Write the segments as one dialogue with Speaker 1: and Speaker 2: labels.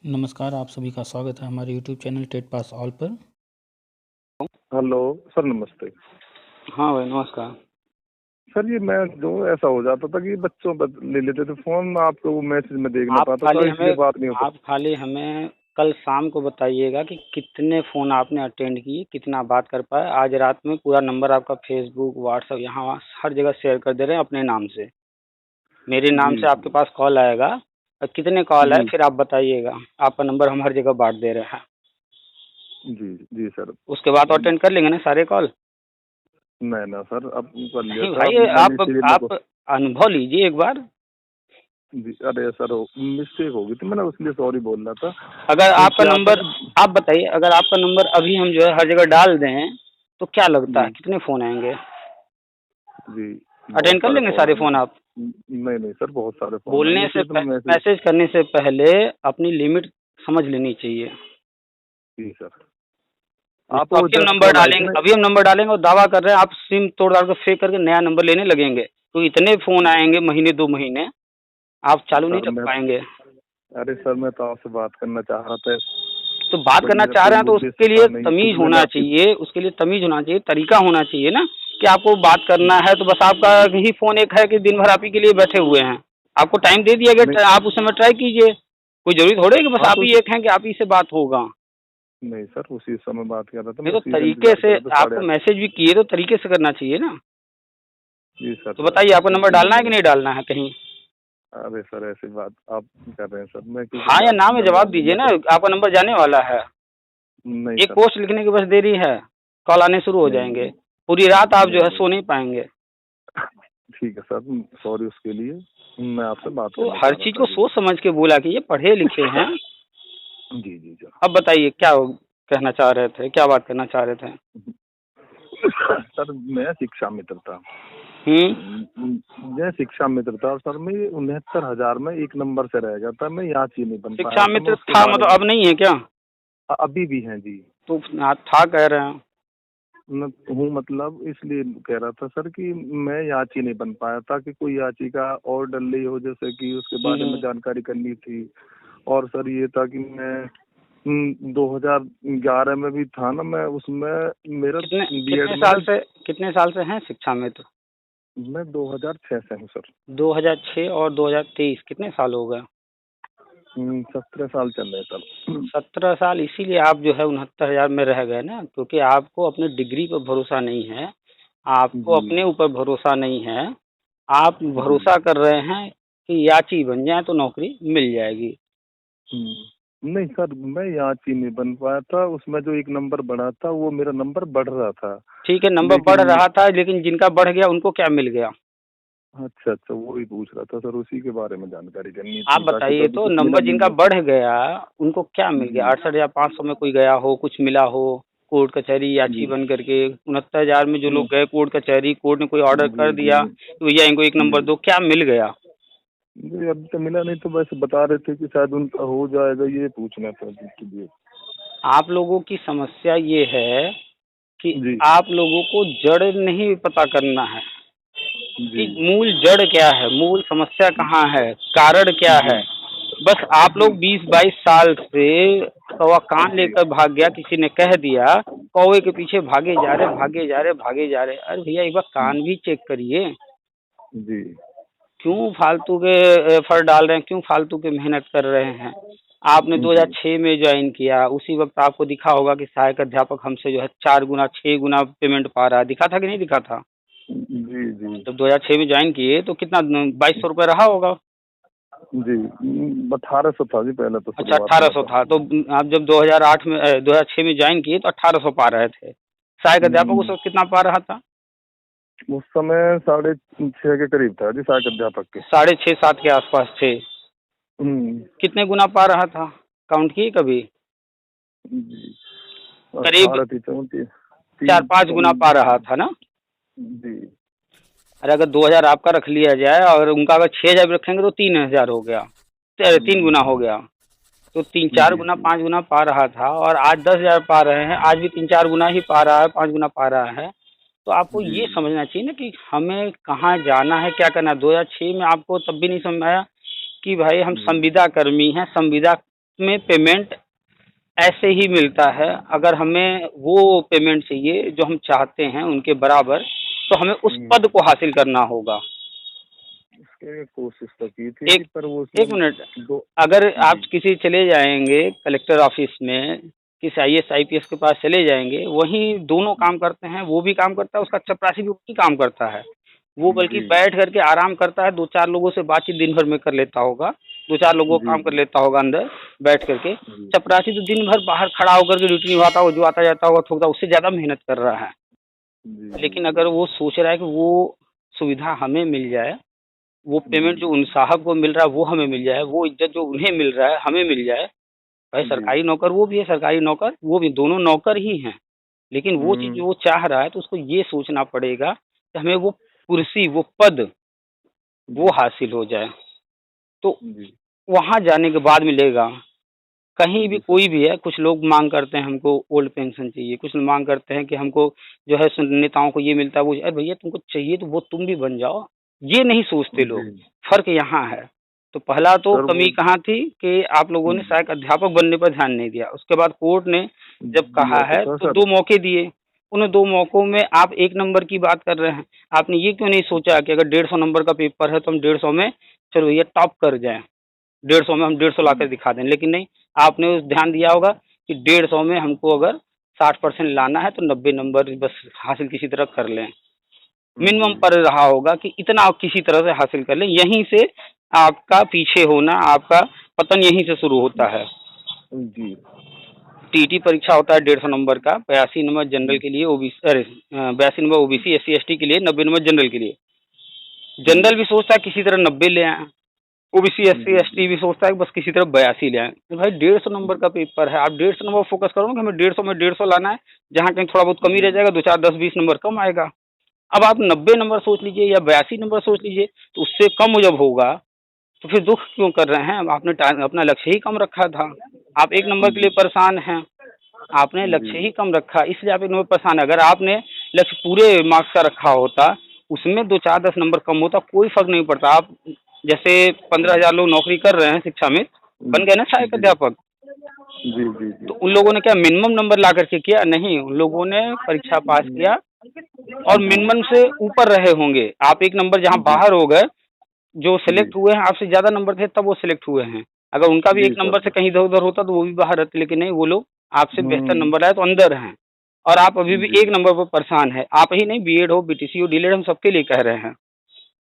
Speaker 1: नमस्कार, आप सभी का स्वागत है हमारे YouTube channel TET pass all पर।
Speaker 2: हेलो सर, नमस्ते।
Speaker 3: हाँ भाई नमस्कार।
Speaker 2: सर ये मैं जो ऐसा हो जाता था कि बच्चों पर ले लेते थे फोन, आपको वो मैसेज में देख ना
Speaker 3: आप
Speaker 2: पाता
Speaker 3: खाली
Speaker 2: था, इसलिए
Speaker 3: हमें
Speaker 2: बात नहीं हो
Speaker 3: आप खाली हमें कल शाम को बताइएगा कि कितने फ़ोन आपने अटेंड किए, कितना बात कर पाए। आज रात में पूरा नंबर आपका फेसबुक, व्हाट्सएप यहाँ वहाँ हर जगह शेयर कर दे रहे हैं अपने नाम से। मेरे नाम
Speaker 2: जी
Speaker 3: से आपके
Speaker 2: जी
Speaker 3: पास कॉल आएगा और कितने कॉल आए
Speaker 2: जी
Speaker 3: फिर आप बताइएगा। आपका नंबर हम हर जगह बाँट दे रहे हैं।
Speaker 2: जी जी सर।
Speaker 3: उसके बाद तो अटेंड कर लेंगे ना सारे कॉल?
Speaker 2: नहीं ना सर, अब कर लिया
Speaker 3: नहीं
Speaker 2: था, अब
Speaker 3: भाई,
Speaker 2: मैंने इसीलिए मेरे को।
Speaker 3: आप अनुभव लीजिए एक बार।
Speaker 2: जी अरे सर, मिस्टेक हो गई थी, मैंने उसलिए सॉरी बोल रहा था।
Speaker 3: अगर
Speaker 2: तो
Speaker 3: आपका
Speaker 2: क्या था
Speaker 3: नंबर,
Speaker 2: कि
Speaker 3: आप बताइए, अगर आपका नंबर अभी हम जो है हर जगह डाल दें तो क्या लगता है
Speaker 2: जी
Speaker 3: कितने फ़ोन आएंगे?
Speaker 2: जी बहुत
Speaker 3: अटेंड कर
Speaker 2: सारे
Speaker 3: लेंगे
Speaker 2: फोन
Speaker 3: सारे
Speaker 2: आएंगे
Speaker 3: फ़ोन
Speaker 2: सर।
Speaker 3: आप?
Speaker 2: नहीं नहीं सर, बहुत सारे फोन आएंगे,
Speaker 3: बोलने से
Speaker 2: इसलिए तो मैं मैसेज।
Speaker 3: मैसेज करने से पहले अपनी लिमिट समझ लेनी चाहिए।
Speaker 2: जी सर।
Speaker 3: नहीं
Speaker 2: आप
Speaker 3: तो
Speaker 2: वो
Speaker 3: अभी हम
Speaker 2: जस्ट
Speaker 3: नंबर
Speaker 2: कॉल आई थी
Speaker 3: डालेंगे,
Speaker 2: ना।
Speaker 3: अभी हम नंबर डालेंगे और दावा कर रहे हैं, आप सिम तोड़ दाड़ के फेंक करके नया नंबर लेने लगेंगे तो इतने फ़ोन आएंगे महीने 2 महीने, आप चालू नहीं
Speaker 2: सर
Speaker 3: रख
Speaker 2: मैं
Speaker 3: पाएंगे।
Speaker 2: अरे सर, मैं तो आपसे बात करना चाह रहा था।
Speaker 3: तो बात
Speaker 2: कोई
Speaker 3: करना
Speaker 2: मेरा
Speaker 3: चाह
Speaker 2: कोई
Speaker 3: रहे हैं तो
Speaker 2: उद्देश्य
Speaker 3: उसके
Speaker 2: था
Speaker 3: लिए
Speaker 2: नहीं,
Speaker 3: तमीज़
Speaker 2: क्योंकि मैंने
Speaker 3: होना
Speaker 2: आपकी।
Speaker 3: चाहिए, उसके लिए तमीज़ होना चाहिए, तरीका होना चाहिए ना कि आपको बात करना है तो बस आपका ही फ़ोन एक है कि दिन भर आप ही के लिए बैठे हुए हैं। आपको टाइम दे दिया
Speaker 2: नहीं
Speaker 3: गया, आप उस समय ट्राई कीजिए। कोई ज़रूरी थोड़ी है कि बस
Speaker 2: हाँ
Speaker 3: आप
Speaker 2: तो
Speaker 3: ही एक हैं कि आप ही से बात होगा।
Speaker 2: नहीं सर, उसी समय बात कर रहा था,
Speaker 3: नहीं
Speaker 2: मैं
Speaker 3: तो
Speaker 2: उसी का
Speaker 3: तरीके
Speaker 2: इंतजार कर
Speaker 3: से
Speaker 2: रहा था, साढ़े
Speaker 3: आपको
Speaker 2: आठ।
Speaker 3: मैसेज भी किए तो तरीके से करना चाहिए ना।
Speaker 2: जी सर
Speaker 3: तो
Speaker 2: सर,
Speaker 3: बताइए आपको नंबर
Speaker 2: इसीलिए
Speaker 3: डालना है कि
Speaker 2: मैंने।
Speaker 3: नहीं डालना है कहीं?
Speaker 2: अरे सर, ऐसी बात आप कर रहे हैं सर, मैं क्योंकि
Speaker 3: हाँ या
Speaker 2: मैं
Speaker 3: ना में
Speaker 2: बंदा
Speaker 3: जवाब
Speaker 2: हूँ,
Speaker 3: दीजिए
Speaker 2: मैं
Speaker 3: ना,
Speaker 2: तो।
Speaker 3: आपका नंबर जाने वाला है।
Speaker 2: नहीं
Speaker 3: एक
Speaker 2: सर।
Speaker 3: पोस्ट लिखने की बस देरी है, कॉल आने शुरू हो
Speaker 2: नहीं
Speaker 3: जाएंगे। पूरी रात आप
Speaker 2: नहीं
Speaker 3: जो है
Speaker 2: नहीं।
Speaker 3: सो नहीं पाएंगे।
Speaker 2: ठीक है सर, सॉरी उसके लिए। मैं आपसे बात
Speaker 3: तो
Speaker 2: करना
Speaker 3: हर
Speaker 2: चाह रहा
Speaker 3: चीज़
Speaker 2: था
Speaker 3: को
Speaker 2: जी।
Speaker 3: सोच समझ के बोला कि ये पढ़े लिखे हैं।
Speaker 2: जी जी सर।
Speaker 3: अब बताइए क्या कहना चाह रहे थे, क्या बात करना चाह रहे थे?
Speaker 2: सर मैं शिक्षा मित्र था।
Speaker 3: हम्म।
Speaker 2: मैं शिक्षा मित्र था सर, मैं 69,000 में एक नंबर से रह गया था, मैं यहाँ चीज नहीं बन पाया
Speaker 3: शिक्षा
Speaker 2: था, मैं
Speaker 3: मित्र
Speaker 2: उसके
Speaker 3: था
Speaker 2: बारे
Speaker 3: मतलब
Speaker 2: में।
Speaker 3: अब नहीं है क्या?
Speaker 2: अभी भी हैं जी।
Speaker 3: तो था कह रहे हैं।
Speaker 2: मैं हूँ, मतलब इसलिए कह रहा था सर कि मैं याची नहीं बन पाया था, कि कोई याची का और डल रही हो, जैसे कि उसके बारे में
Speaker 3: हम्म।
Speaker 2: जानकारी करनी थी। और सर ये था कि मैं 2011 में भी था ना, मैं उसमें मेरा
Speaker 3: कितने
Speaker 2: बीएड
Speaker 3: कितने
Speaker 2: में
Speaker 3: साल
Speaker 2: ना।
Speaker 3: से कितने साल से हैं शिक्षा मित्र?
Speaker 2: मैं 2006 से हूँ सर।
Speaker 3: 2006 और 2023 कितने साल हो गए?
Speaker 2: 17 साल चल रहे सर।
Speaker 3: 17 साल, इसीलिए आप जो है 69,000 में रह गए ना, क्योंकि आपको अपने डिग्री पर भरोसा नहीं है, आपको
Speaker 2: जी
Speaker 3: अपने ऊपर भरोसा नहीं है। आप
Speaker 2: जी।
Speaker 3: भरोसा कर रहे हैं कि याची बन जाए तो नौकरी मिल जाएगी।
Speaker 2: नहीं सर, मैं याची नहीं बन पाया था, उसमें जो एक नंबर बढ़ा था वो मेरा नंबर बढ़ रहा था।
Speaker 3: ठीक है, नंबर बढ़
Speaker 2: लेकिन
Speaker 3: रहा था लेकिन जिनका बढ़ गया उनको क्या मिल गया?
Speaker 2: अच्छा अच्छा, वही पूछ रहा था सर, उसी के बारे में जानकारी करनी
Speaker 3: आप
Speaker 2: थी, ताकि तो
Speaker 3: बताइए
Speaker 2: अभी
Speaker 3: तो
Speaker 2: कुछ मिला
Speaker 3: नंबर
Speaker 2: नहीं
Speaker 3: जिनका
Speaker 2: है।
Speaker 3: बढ़ गया उनको क्या मिल
Speaker 2: जी
Speaker 3: गया? 68,500 में कोई गया हो, कुछ मिला हो, कोर्ट कचहरी याची
Speaker 2: जी
Speaker 3: बन करके 69,000 में जो लोग
Speaker 2: जी
Speaker 3: गए कोर्ट कचहरी, कोर्ट ने कोई ऑर्डर
Speaker 2: जी
Speaker 3: कर दिया
Speaker 2: जी
Speaker 3: कि भैया इनको एक नंबर
Speaker 2: जी
Speaker 3: दो, क्या मिल गया?
Speaker 2: जी, अभी तो मिला नहीं, तो वैसे बता रहे थे कि शायद उनका हो जाएगा, ये पूछना था जिसके लिए।
Speaker 3: आप लोगों की समस्या ये है कि
Speaker 2: जी
Speaker 3: आप लोगों को जड़ नहीं पता करना है
Speaker 2: जी
Speaker 3: कि मूल जड़ क्या है, मूल समस्या कहाँ है, कारण क्या
Speaker 2: जी
Speaker 3: है। बस आप
Speaker 2: जी
Speaker 3: लोग 20-22 साल से कौवा कान
Speaker 2: जी
Speaker 3: लेकर भाग गया, किसी ने कह दिया, कौवे के पीछे भागे जा रहे भागे जा रहे भागे जा रहे। अरे भैया एक बार कान भी चेक करिए।
Speaker 2: जी
Speaker 3: क्यों फालतू के एफर्ट डाल रहे हैं, क्यों फालतू की मेहनत कर रहे हैं? आपने
Speaker 2: जी
Speaker 3: 2006 में ज्वाइन किया, उसी वक्त आपको दिखा होगा कि सहायक अध्यापक हमसे जो है 4 गुना 6 गुना पेमेंट पा रहा है, दिखा था कि नहीं दिखा था?
Speaker 2: जी जी
Speaker 3: जब 2006 में ज्वाइन किए तो कितना 2200 रुपये रहा होगा।
Speaker 2: जी 1800 था जी पहले तो
Speaker 3: अच्छा
Speaker 2: शुरुआत में
Speaker 3: 1800
Speaker 2: तो।
Speaker 3: था तो आप जब 2008 में 2006 में ज्वाइन किए तो 1800 पा रहे थे। सहायक अध्यापक उस
Speaker 2: हम्म,
Speaker 3: वक्त कितना पा रहा था?
Speaker 2: उस समय 6.5 के करीब था जी, सहायक अध्यापक के।
Speaker 3: 6.5-7 के आसपास थे।
Speaker 2: हम्म,
Speaker 3: कितने गुना पा रहा था, काउंट किए कभी?
Speaker 2: जी
Speaker 3: करीब
Speaker 2: 18 थी 34 तीन
Speaker 3: 4-5 गुना पा रहा था ना।
Speaker 2: जी
Speaker 3: अरे अगर 2000 आपका रख लिया जाए और उनका अगर 6000 भी रखेंगे तो 3000 हो गया, 3 गुना हो गया। तो 3-4
Speaker 2: जी
Speaker 3: गुना
Speaker 2: जी
Speaker 3: 5 गुना पा रहा था और आज 10,000 पा रहे हैं, आज भी 3-4 गुना ही पा रहा है, 5 गुना पा रहा है। तो आपको
Speaker 2: जी
Speaker 3: ये समझना चाहिए ना कि हमें कहाँ जाना है, क्या करना है। 2006 में आपको तब भी नहीं समझ में आया कि भाई हम
Speaker 2: जी
Speaker 3: संविदा कर्मी हैं, संविदा में पेमेंट ऐसे ही मिलता है। अगर हमें वो पेमेंट चाहिए जो हम चाहते हैं उनके बराबर, तो हमें उस पद को हासिल करना होगा।
Speaker 2: इसके कोशिश तो की थी
Speaker 3: एक
Speaker 2: पर वो
Speaker 3: एक मिनट,
Speaker 2: दो।
Speaker 3: अगर आप
Speaker 2: जी
Speaker 3: किसी चले जाएंगे कलेक्टर ऑफिस में, किसी आईएएस आईपीएस के पास चले जाएंगे, वहीं दोनों काम करते हैं। वो भी काम करता है, उसका चपरासी भी वही काम करता है। वो बल्कि
Speaker 2: जी
Speaker 3: बैठ करके आराम करता है, दो चार लोगों से बातचीत दिन भर में कर लेता होगा, दो चार लोगों का
Speaker 2: जी
Speaker 3: काम कर
Speaker 2: जी
Speaker 3: लेता होगा अंदर बैठ करके।
Speaker 2: जी
Speaker 3: चपरासी तो दिन भर बाहर खड़ा होकर के ड्यूटी निभाता हो, जो आता जाता होगा ठोकता, उससे ज़्यादा मेहनत कर रहा है।
Speaker 2: जी जी
Speaker 3: लेकिन
Speaker 2: जी
Speaker 3: अगर वो सोच रहा है कि वो सुविधा हमें मिल जाए, वो पेमेंट जो
Speaker 2: जी
Speaker 3: उन साहब को मिल रहा है वो हमें मिल जाए, वो इज्जत जो उन्हें मिल रहा है हमें मिल जाए। भाई
Speaker 2: जी।
Speaker 3: सरकारी नौकर वो भी है, सरकारी नौकर वो भी, दोनों नौकर ही हैं। लेकिन वो चीज़ जो वो चाह रहा है, तो उसको ये सोचना पड़ेगा कि हमें वो कुर्सी, वो पद, वो
Speaker 2: जी
Speaker 3: हासिल हो जाए। तो
Speaker 2: जी
Speaker 3: वहाँ जाने के बाद मिलेगा। कहीं भी
Speaker 2: जी सर।
Speaker 3: कोई भी है, कुछ लोग मांग करते हैं हमको ओल्ड पेंशन चाहिए, कुछ लोग मांग करते हैं कि हमको जो है नेताओं को ये मिलता है वो, अरे भैया तुमको चाहिए तो वो तुम भी बन जाओ। ये नहीं सोचते लोग।
Speaker 2: जी
Speaker 3: फर्क यहाँ है। तो पहला तो
Speaker 2: सर वो
Speaker 3: कमी कहाँ थी कि आप लोगों ने शायद अध्यापक बनने पर ध्यान नहीं दिया। उसके बाद कोर्ट ने जब कहा
Speaker 2: दिया तो
Speaker 3: है
Speaker 2: था
Speaker 3: तो
Speaker 2: सर।
Speaker 3: दो मौके दिए। उन दो मौकों में आप एक नंबर की बात कर रहे हैं। आपने ये क्यों नहीं सोचा कि अगर 150 नंबर का पेपर है तो हम 150 में चलो भैया टॉप कर जाएं, 150 में हम 150 ला कर दिखा दें। लेकिन नहीं, आपने उस ध्यान दिया होगा कि 150 में हमको अगर 60% लाना है तो 90 नंबर बस हासिल किसी तरह कर लें। मिनिमम
Speaker 2: जी
Speaker 3: पर रहा होगा कि इतना आप किसी तरह से हासिल कर लें। यहीं से आपका पीछे होना, आपका पतन यहीं से शुरू होता है।
Speaker 2: जी
Speaker 3: टीटी परीक्षा होता है 150 नंबर का, 82 नंबर जनरल के लिए, ओबीसी, अरे 82 नंबर ओबीसी एससी एसटी के लिए, 90 नंबर जनरल के लिए।
Speaker 2: जी
Speaker 3: जनरल भी सोचता है किसी तरह 90 ले आए, ओबीसी एससी
Speaker 2: जी
Speaker 3: एसटी भी सोचता है कि बस किसी तरह 82 ले आए। तो भाई 150 नंबर का पेपर है, आप 150 नंबर फोकस करो ना कि हमें 150 में 150 लाना है। जहाँ कहीं थोड़ा बहुत कमी रह
Speaker 2: जी
Speaker 3: जाएगा, दो चार 10-20 नंबर कम आएगा। अब आप 90 नंबर सोच लीजिए या 82 नंबर सोच लीजिए, तो उससे कम जब होगा तो फिर दुख क्यों कर रहे हैं? आपने अपना लक्ष्य ही कम रखा था। आप एक नंबर के लिए
Speaker 2: जी
Speaker 3: परेशान हैं। आपने
Speaker 2: जी
Speaker 3: लक्ष्य ही कम रखा, इसलिए आप एक नंबर परेशान है। अगर आपने लक्ष्य पूरे मार्क्स का रखा होता, उसमें दो चार 10 नंबर कम होता, कोई फर्क नहीं पड़ता। आप जैसे 15,000 लोग नौकरी कर रहे हैं शिक्षा में, बन गए ना सहायक
Speaker 2: जी
Speaker 3: अध्यापक।
Speaker 2: जी जी जी
Speaker 3: तो उन लोगों ने क्या मिनिमम नंबर ला करके किया? नहीं, उन लोगों ने परीक्षा पास किया और मिनिमम से ऊपर रहे होंगे। आप एक नंबर जहाँ
Speaker 2: जी
Speaker 3: बाहर हो गए, जो
Speaker 2: जी
Speaker 3: सेलेक्ट हुए हैं आपसे ज़्यादा नंबर थे तब वो सेलेक्ट हुए हैं। अगर उनका भी
Speaker 2: जी
Speaker 3: एक
Speaker 2: सर।
Speaker 3: नंबर से कहीं इधर-उधर होता तो वो भी बाहर रहते, लेकिन नहीं, वो लोग आपसे बेहतर
Speaker 2: हम्म।
Speaker 3: नंबर लाए तो अंदर हैं। और आप अभी भी
Speaker 2: जी
Speaker 3: एक नंबर पर परेशान हैं। आप ही नहीं, बीएड हो, बीटीसी हो, डीएलएड, हम सबके लिए कह रहे हैं।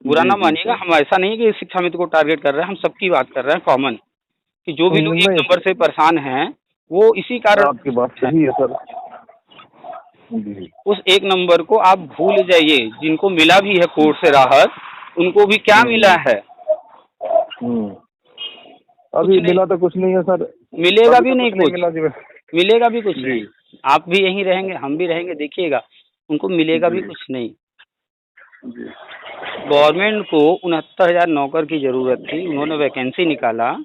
Speaker 3: बुरा
Speaker 2: जी
Speaker 3: ना
Speaker 2: जी
Speaker 3: मानिएगा,
Speaker 2: सर।
Speaker 3: हम ऐसा नहीं है कि शिक्षा मित्र को टारगेट कर रहे हैं, हम सबकी बात कर रहे हैं कॉमन, कि जो भी लोग एक
Speaker 2: नहीं
Speaker 3: नंबर से परेशान हैं, वो इसी कारण
Speaker 2: आपकी बात
Speaker 3: हैं।
Speaker 2: सही है सर। जी
Speaker 3: उस एक नंबर को आप भूल जाइए। जिनको मिला भी है कोर्ट से राहत, उनको भी क्या मिला
Speaker 2: हम्म
Speaker 3: है?
Speaker 2: हम्म।
Speaker 3: कुछ
Speaker 2: अभी
Speaker 3: नहीं,
Speaker 2: मिला तो कुछ नहीं है सर।
Speaker 3: मिलेगा
Speaker 2: अभी
Speaker 3: भी
Speaker 2: तो
Speaker 3: नहीं
Speaker 2: कुछ नहीं
Speaker 3: कुछ,
Speaker 2: मिला जी।
Speaker 3: मिलेगा भी कुछ
Speaker 2: जी
Speaker 3: नहीं। आप भी यहीं रहेंगे, हम भी रहेंगे, देखिएगा, उनको मिलेगा भी
Speaker 2: जी
Speaker 3: कुछ नहीं।
Speaker 2: जी
Speaker 3: गवर्नमेंट को 69,000 नौकर की ज़रूरत थी, उन्होंने वैकेंसी निकाला,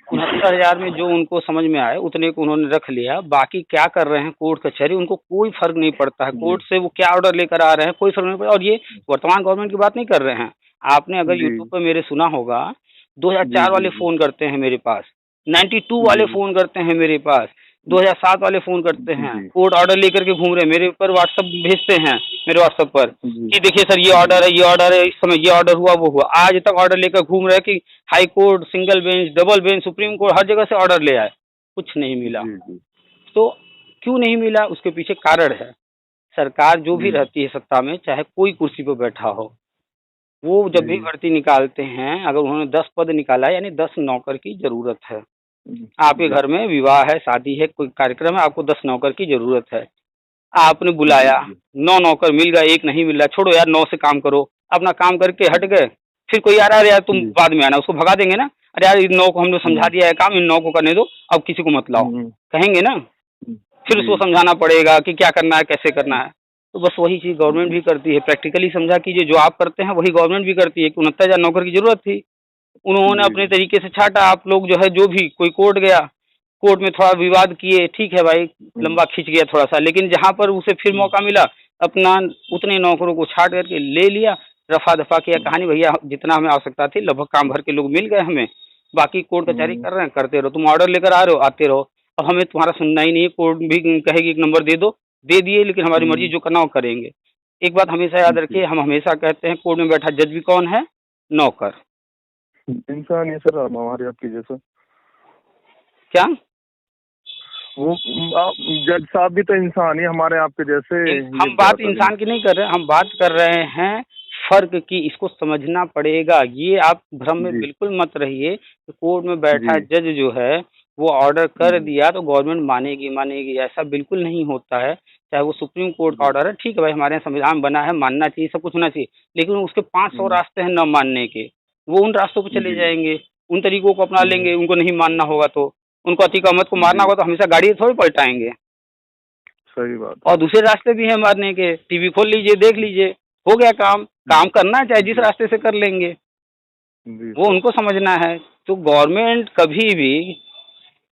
Speaker 3: 69,000 में जो उनको समझ में आए उतने को उन्होंने रख लिया। बाकी क्या कर रहे हैं कोर्ट कचहरी, उनको कोई फ़र्क नहीं पड़ता है।
Speaker 2: जी
Speaker 3: कोर्ट से वो क्या ऑर्डर लेकर आ रहे हैं, कोई फ़र्क नहीं पड़ता। और ये वर्तमान गवर्नमेंट की बात नहीं कर रहे हैं। आपने अगर
Speaker 2: जी
Speaker 3: यूट्यूब पर मेरे सुना होगा,
Speaker 2: जी
Speaker 3: 2004 वाले
Speaker 2: जी
Speaker 3: फ़ोन करते हैं मेरे पास, 92 वाले
Speaker 2: जी
Speaker 3: फ़ोन करते हैं मेरे पास, 2007 वाले फ़ोन करते हैं,
Speaker 2: जी
Speaker 3: कोर्ट ऑर्डर लेकर के घूम रहे हैं, मेरे ऊपर व्हाट्सएप भेजते हैं, मेरे व्हाट्सएप पर,
Speaker 2: जी
Speaker 3: कि देखिए सर ये ऑर्डर है, ये ऑर्डर है, इस समय ये ऑर्डर हुआ, वो हुआ। आज तक ऑर्डर लेकर घूम रहे हैं कि high court, single bench, double bench, supreme court, हर जगह से ऑर्डर ले आए, कुछ नहीं मिला।
Speaker 2: जी जी
Speaker 3: तो क्यों नहीं मिला? उसके पीछे कारण है। सरकार जो भी
Speaker 2: जी
Speaker 3: रहती है सत्ता में, चाहे कोई कुर्सी पर बैठा हो, वो जब भी
Speaker 2: जी
Speaker 3: भर्ती निकालते हैं, अगर उन्होंने 10 पद निकाला है, यानी 10 नौकर की ज़रूरत है।
Speaker 2: जी
Speaker 3: आपके घर में विवाह है, शादी है, कोई कार्यक्रम है, आपको 10 नौकर की ज़रूरत है। आपने बुलाया, 9 नौकर मिल गए, 1 नहीं मिल रहा, छोड़ो यार 9 से काम करो, अपना काम करके हट गए। फिर कोई आ रहा है, अरे यार तुम
Speaker 2: जी
Speaker 3: बाद में आना, उसको भगा देंगे ना, अरे यार इन 9 को हमने समझा दिया है काम, इन 9 को करने दो, अब किसी को मत लाओ, कहेंगे ना। फिर उसको
Speaker 2: जी
Speaker 3: समझाना पड़ेगा कि क्या करना है, कैसे करना है। तो बस वही चीज़ गवर्नमेंट भी करती है, प्रैक्टिकली समझा कीजिए, जो आप करते हैं वही गवर्नमेंट भी करती है। कि 69,000 नौकर की ज़रूरत थी, उन्होंने
Speaker 2: जी
Speaker 3: अपने तरीके से छाँटा। आप लोग जो है, जो भी कोई कोर्ट गया, कोर्ट में थोड़ा विवाद किए, ठीक है भाई, लंबा खिंच गया थोड़ा-सा, लेकिन जहाँ पर उसे फिर मौका मिला, अपना उतने नौकरों को छाँट करके ले लिया, रफ़ा-दफ़ा किया, कहानी भैया जितना हमें आवश्यकता थी लगभग काम भर के लोग मिल गए हमें, बाकी कोर्ट कचहरी
Speaker 2: हम्म,
Speaker 3: कर रहे हैं, करते रहो, तुम ऑर्डर लेकर आ रहे हो, आते रहो। अब हमें तुम्हारा सुनना ही नहीं है, कोर्ट भी कहेगी एक नंबर दे दो, दे दिए, लेकिन हमारी मर्जी
Speaker 2: हम्म,
Speaker 3: जो करना वो करेंगे। एक बात हमेशा याद
Speaker 2: जी।
Speaker 3: रखिए, हम हमेशा कहते हैं कोर्ट में बैठा जज भी कौन है? नौकर।
Speaker 2: इंसान है सर, हम हमारे आपके जैसा।
Speaker 3: क्या?
Speaker 2: वो जज साहब भी तो इंसान ही हमारे आपके जैसे। ये
Speaker 3: हम बात
Speaker 2: बता दें।
Speaker 3: इंसान की नहीं कर रहे, हम बात कर रहे हैं फर्क की। इसको समझना पड़ेगा। ये आप भ्रम में
Speaker 2: जी
Speaker 3: बिल्कुल मत रहिए कि कोर्ट में बैठा
Speaker 2: जी
Speaker 3: जज जो है वो ऑर्डर कर
Speaker 2: जी
Speaker 3: दिया तो गवर्नमेंट मानेगी मानेगी, ऐसा बिल्कुल नहीं होता है। चाहे वो सुप्रीम कोर्ट का
Speaker 2: जी।
Speaker 3: ऑर्डर है, ठीक है भाई, हमारे यहाँ संविधान बना है, मानना चाहिए, सब कुछ होना चाहिए, लेकिन उसके 500
Speaker 2: हम्म,
Speaker 3: रास्ते हैं न मानने के। वो उन रास्तों पर चले
Speaker 2: जी।
Speaker 3: जाएंगे, उन तरीकों को अपना
Speaker 2: हम्म,
Speaker 3: लेंगे, उनको नहीं मानना होगा तो। उनको अतीक अहमद को मारना
Speaker 2: जी।
Speaker 3: होगा तो हमेशा गाड़ी थोड़ी पलटाएंगे।
Speaker 2: सही बात है।
Speaker 3: और दूसरे रास्ते भी हैं मारने के, टीवी खोल लीजिए, देख लीजिए, हो गया काम। काम करना है चाहे जिस
Speaker 2: जी
Speaker 3: रास्ते से कर लेंगे,
Speaker 2: जी
Speaker 3: वो
Speaker 2: सर।
Speaker 3: उनको समझना है। तो गवर्नमेंट कभी भी,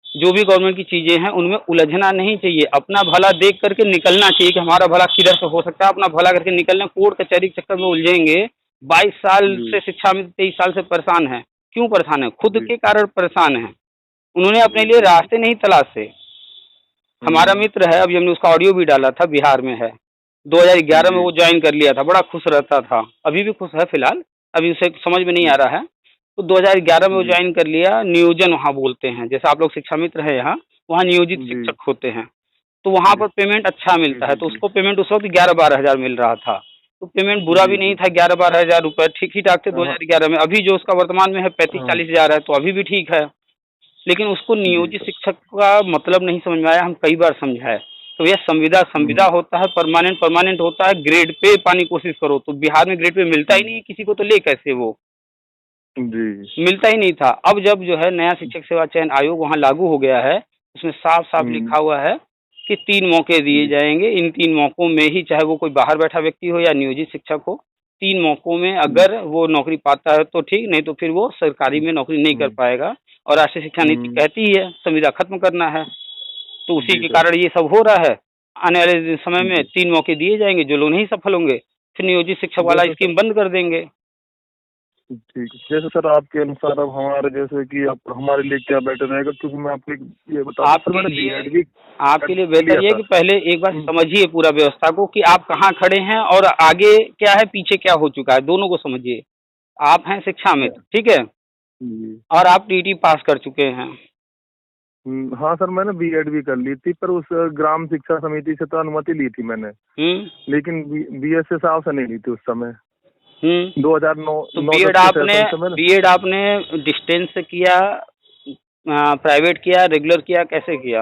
Speaker 3: जो भी गवर्नमेंट की चीजें हैं उनमें उलझना नहीं चाहिए, अपना भला देख करके निकलना चाहिए कि हमारा भला किधर से हो सकता है, अपना भला करके निकलना। कोर्ट कचहरी के चक्कर में उलझेंगे। 22 साल
Speaker 2: जी
Speaker 3: से शिक्षा में, 23 साल से परेशान है। क्यों परेशान है? खुद
Speaker 2: जी
Speaker 3: के कारण परेशान है। उन्होंने अपने
Speaker 2: जी
Speaker 3: लिए
Speaker 2: जी जी।
Speaker 3: रास्ते नहीं तलाशे। हमारा
Speaker 2: हम्म,
Speaker 3: मित्र है, अभी हमने उसका ऑडियो भी डाला था, बिहार में है। 2011 में
Speaker 2: जी।
Speaker 3: वो ज्वाइन कर लिया था, बड़ा खुश रहता था, अभी भी खुश है फिलहाल, अभी उसे समझ में नहीं आ
Speaker 2: जी
Speaker 3: रहा है। तो 2011 में वो
Speaker 2: जी
Speaker 3: ज्वाइन कर लिया, नियोजन वहाँ बोलते हैं, जैसे आप लोग शिक्षा मित्र है यहाँ, वहाँ नियोजित
Speaker 2: जी
Speaker 3: शिक्षक होते हैं। तो वहाँ
Speaker 2: जी
Speaker 3: पर पेमेंट अच्छा
Speaker 2: जी
Speaker 3: मिलता है,
Speaker 2: जी
Speaker 3: तो
Speaker 2: जी।
Speaker 3: उसको पेमेंट उस वक्त 11-12 हज़ार मिल रहा था। तो पेमेंट बुरा भी
Speaker 2: जी
Speaker 3: नहीं
Speaker 2: जी।
Speaker 3: था, 11-12 हज़ार रुपये ठीक ही ठाक थे
Speaker 2: हाँ
Speaker 3: 2011 में। अभी जो उसका वर्तमान में है पैंतीस
Speaker 2: हाँ।
Speaker 3: चालीस हज़ार है, तो अभी भी ठीक है। लेकिन उसको
Speaker 2: जी
Speaker 3: नियोजित
Speaker 2: सर।
Speaker 3: शिक्षक का मतलब नहीं समझ में आया, हम कई बार समझाए। तो यह संविदा संविदा
Speaker 2: हम्म,
Speaker 3: होता है, परमानेंट परमानेंट होता है, ग्रेड पे पाने की कोशिश करो। तो बिहार में ग्रेड पे मिलता ही
Speaker 2: हम्म,
Speaker 3: नहीं है किसी को, तो ले कैसे वो?
Speaker 2: जी
Speaker 3: मिलता ही नहीं था। अब जब जो है नया शिक्षक सेवा चयन आयोग वहाँ लागू हो गया है, उसमें साफ साफ
Speaker 2: हम्म,
Speaker 3: लिखा हुआ है कि 3 मौके दिए
Speaker 2: जी
Speaker 3: जाएंगे। इन 3 मौकों में ही, चाहे वो कोई बाहर बैठा व्यक्ति हो या नियोजित शिक्षक हो, 3 मौकों में
Speaker 2: हम्म,
Speaker 3: अगर वो नौकरी पाता है तो ठीक, नहीं तो फिर वो सरकारी में नौकरी नहीं कर
Speaker 2: हम्म,
Speaker 3: पाएगा। और राष्ट्रीय शिक्षा नीति
Speaker 2: हम्म,
Speaker 3: कहती ही है संविदा खत्म करना है। तो उसी
Speaker 2: जी
Speaker 3: के
Speaker 2: सर।
Speaker 3: कारण ये सब हो रहा है। आने वाले समय में
Speaker 2: जी
Speaker 3: 3 मौके दिए जाएंगे, जो लोग नहीं सफल होंगे फिर नियोजित शिक्षक वाला
Speaker 2: जैसे
Speaker 3: स्कीम बंद कर देंगे।
Speaker 2: ठीक जैसे सर आपके अनुसार अब हमारे जैसे कि आप हमारे लिए क्या बेटर रहेगा, क्योंकि मैं आपको ये बता दूं सर,
Speaker 3: आपके
Speaker 2: मैंने
Speaker 3: लिए
Speaker 2: बीएड भी
Speaker 3: आपके लिए
Speaker 2: कर लिया
Speaker 3: बेहतर ये है
Speaker 2: था।
Speaker 3: कि पहले एक बार
Speaker 2: हम्म,
Speaker 3: समझिए पूरा व्यवस्था को कि आप कहाँ खड़े हैं और आगे क्या है, पीछे क्या हो चुका है, दोनों को समझिए। आप हैं शिक्षा
Speaker 2: अच्छा।
Speaker 3: मित्र, ठीक है,
Speaker 2: जी।
Speaker 3: और आप टीटी पास कर चुके हैं।
Speaker 2: हाँ सर, मैंने बीएड भी कर ली थी, पर उस ग्राम शिक्षा समिति से तो अनुमति ली थी मैंने,
Speaker 3: हम्म
Speaker 2: लेकिन बीएसए साहब से नहीं ली थी उस समय।
Speaker 3: हम्म
Speaker 2: 2009
Speaker 3: तो
Speaker 2: 9-10 के सेशन से मैंने।
Speaker 3: बीएड आपने डिस्टेंस से किया, प्राइवेट किया, रेगुलर किया, कैसे किया?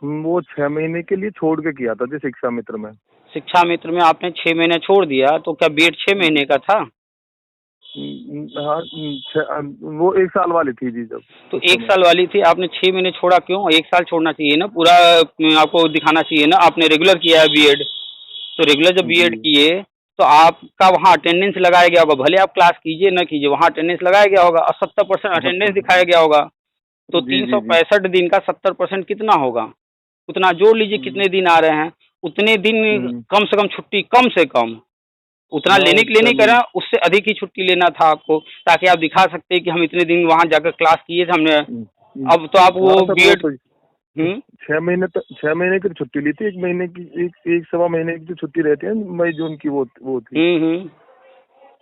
Speaker 2: वो 6 महीने के लिए छोड़ के किया था जी शिक्षा मित्र में।
Speaker 3: शिक्षा मित्र में आपने 6 महीने छोड़ दिया, तो क्या बीएड 6 महीने का था?
Speaker 2: हाँ वो 1 साल वाली थी जी जब
Speaker 3: तो
Speaker 2: उस
Speaker 3: एक
Speaker 2: समय।
Speaker 3: साल वाली थी, आपने 6 महीने छोड़ा क्यों? एक साल छोड़ना चाहिए ना पूरा, आपको दिखाना चाहिए ना। आपने रेगुलर किया है बीएड, तो रेगुलर जब
Speaker 2: जी
Speaker 3: बीएड किए तो आपका वहाँ अटेंडेंस लगाया गया होगा, भले आप क्लास कीजिए न कीजिए, वहाँ अटेंडेंस लगाया गया होगा और 70%
Speaker 2: हाँ,
Speaker 3: अटेंडेंस दिखाया गया होगा। तो
Speaker 2: जी
Speaker 3: तीन
Speaker 2: जी
Speaker 3: सौ
Speaker 2: जी।
Speaker 3: पैंसठ दिन का 70% कितना होगा? उतना जोड़ लीजिए,
Speaker 2: हम्म,
Speaker 3: कितने दिन आ रहे हैं उतने दिन
Speaker 2: हम्म,
Speaker 3: कम से कम छुट्टी, कम से कम उतना
Speaker 2: हाँ
Speaker 3: लेने के लिए नहीं
Speaker 2: 6 महीने।
Speaker 3: करा, उससे अधिक ही छुट्टी लेना था आपको, ताकि आप दिखा सकते हैं कि हम इतने दिन वहाँ जाकर क्लास किए थे हमने। अब तो आप वो
Speaker 2: हाँ सर वो
Speaker 3: बीएड।
Speaker 2: तो
Speaker 3: हम्म
Speaker 2: 6 महीने तक 6 महीने की छुट्टी ली थी, 1 महीने की एक 1.25 महीने की जो छुट्टी रहती है मई जून की, वो थी।
Speaker 3: हम्म।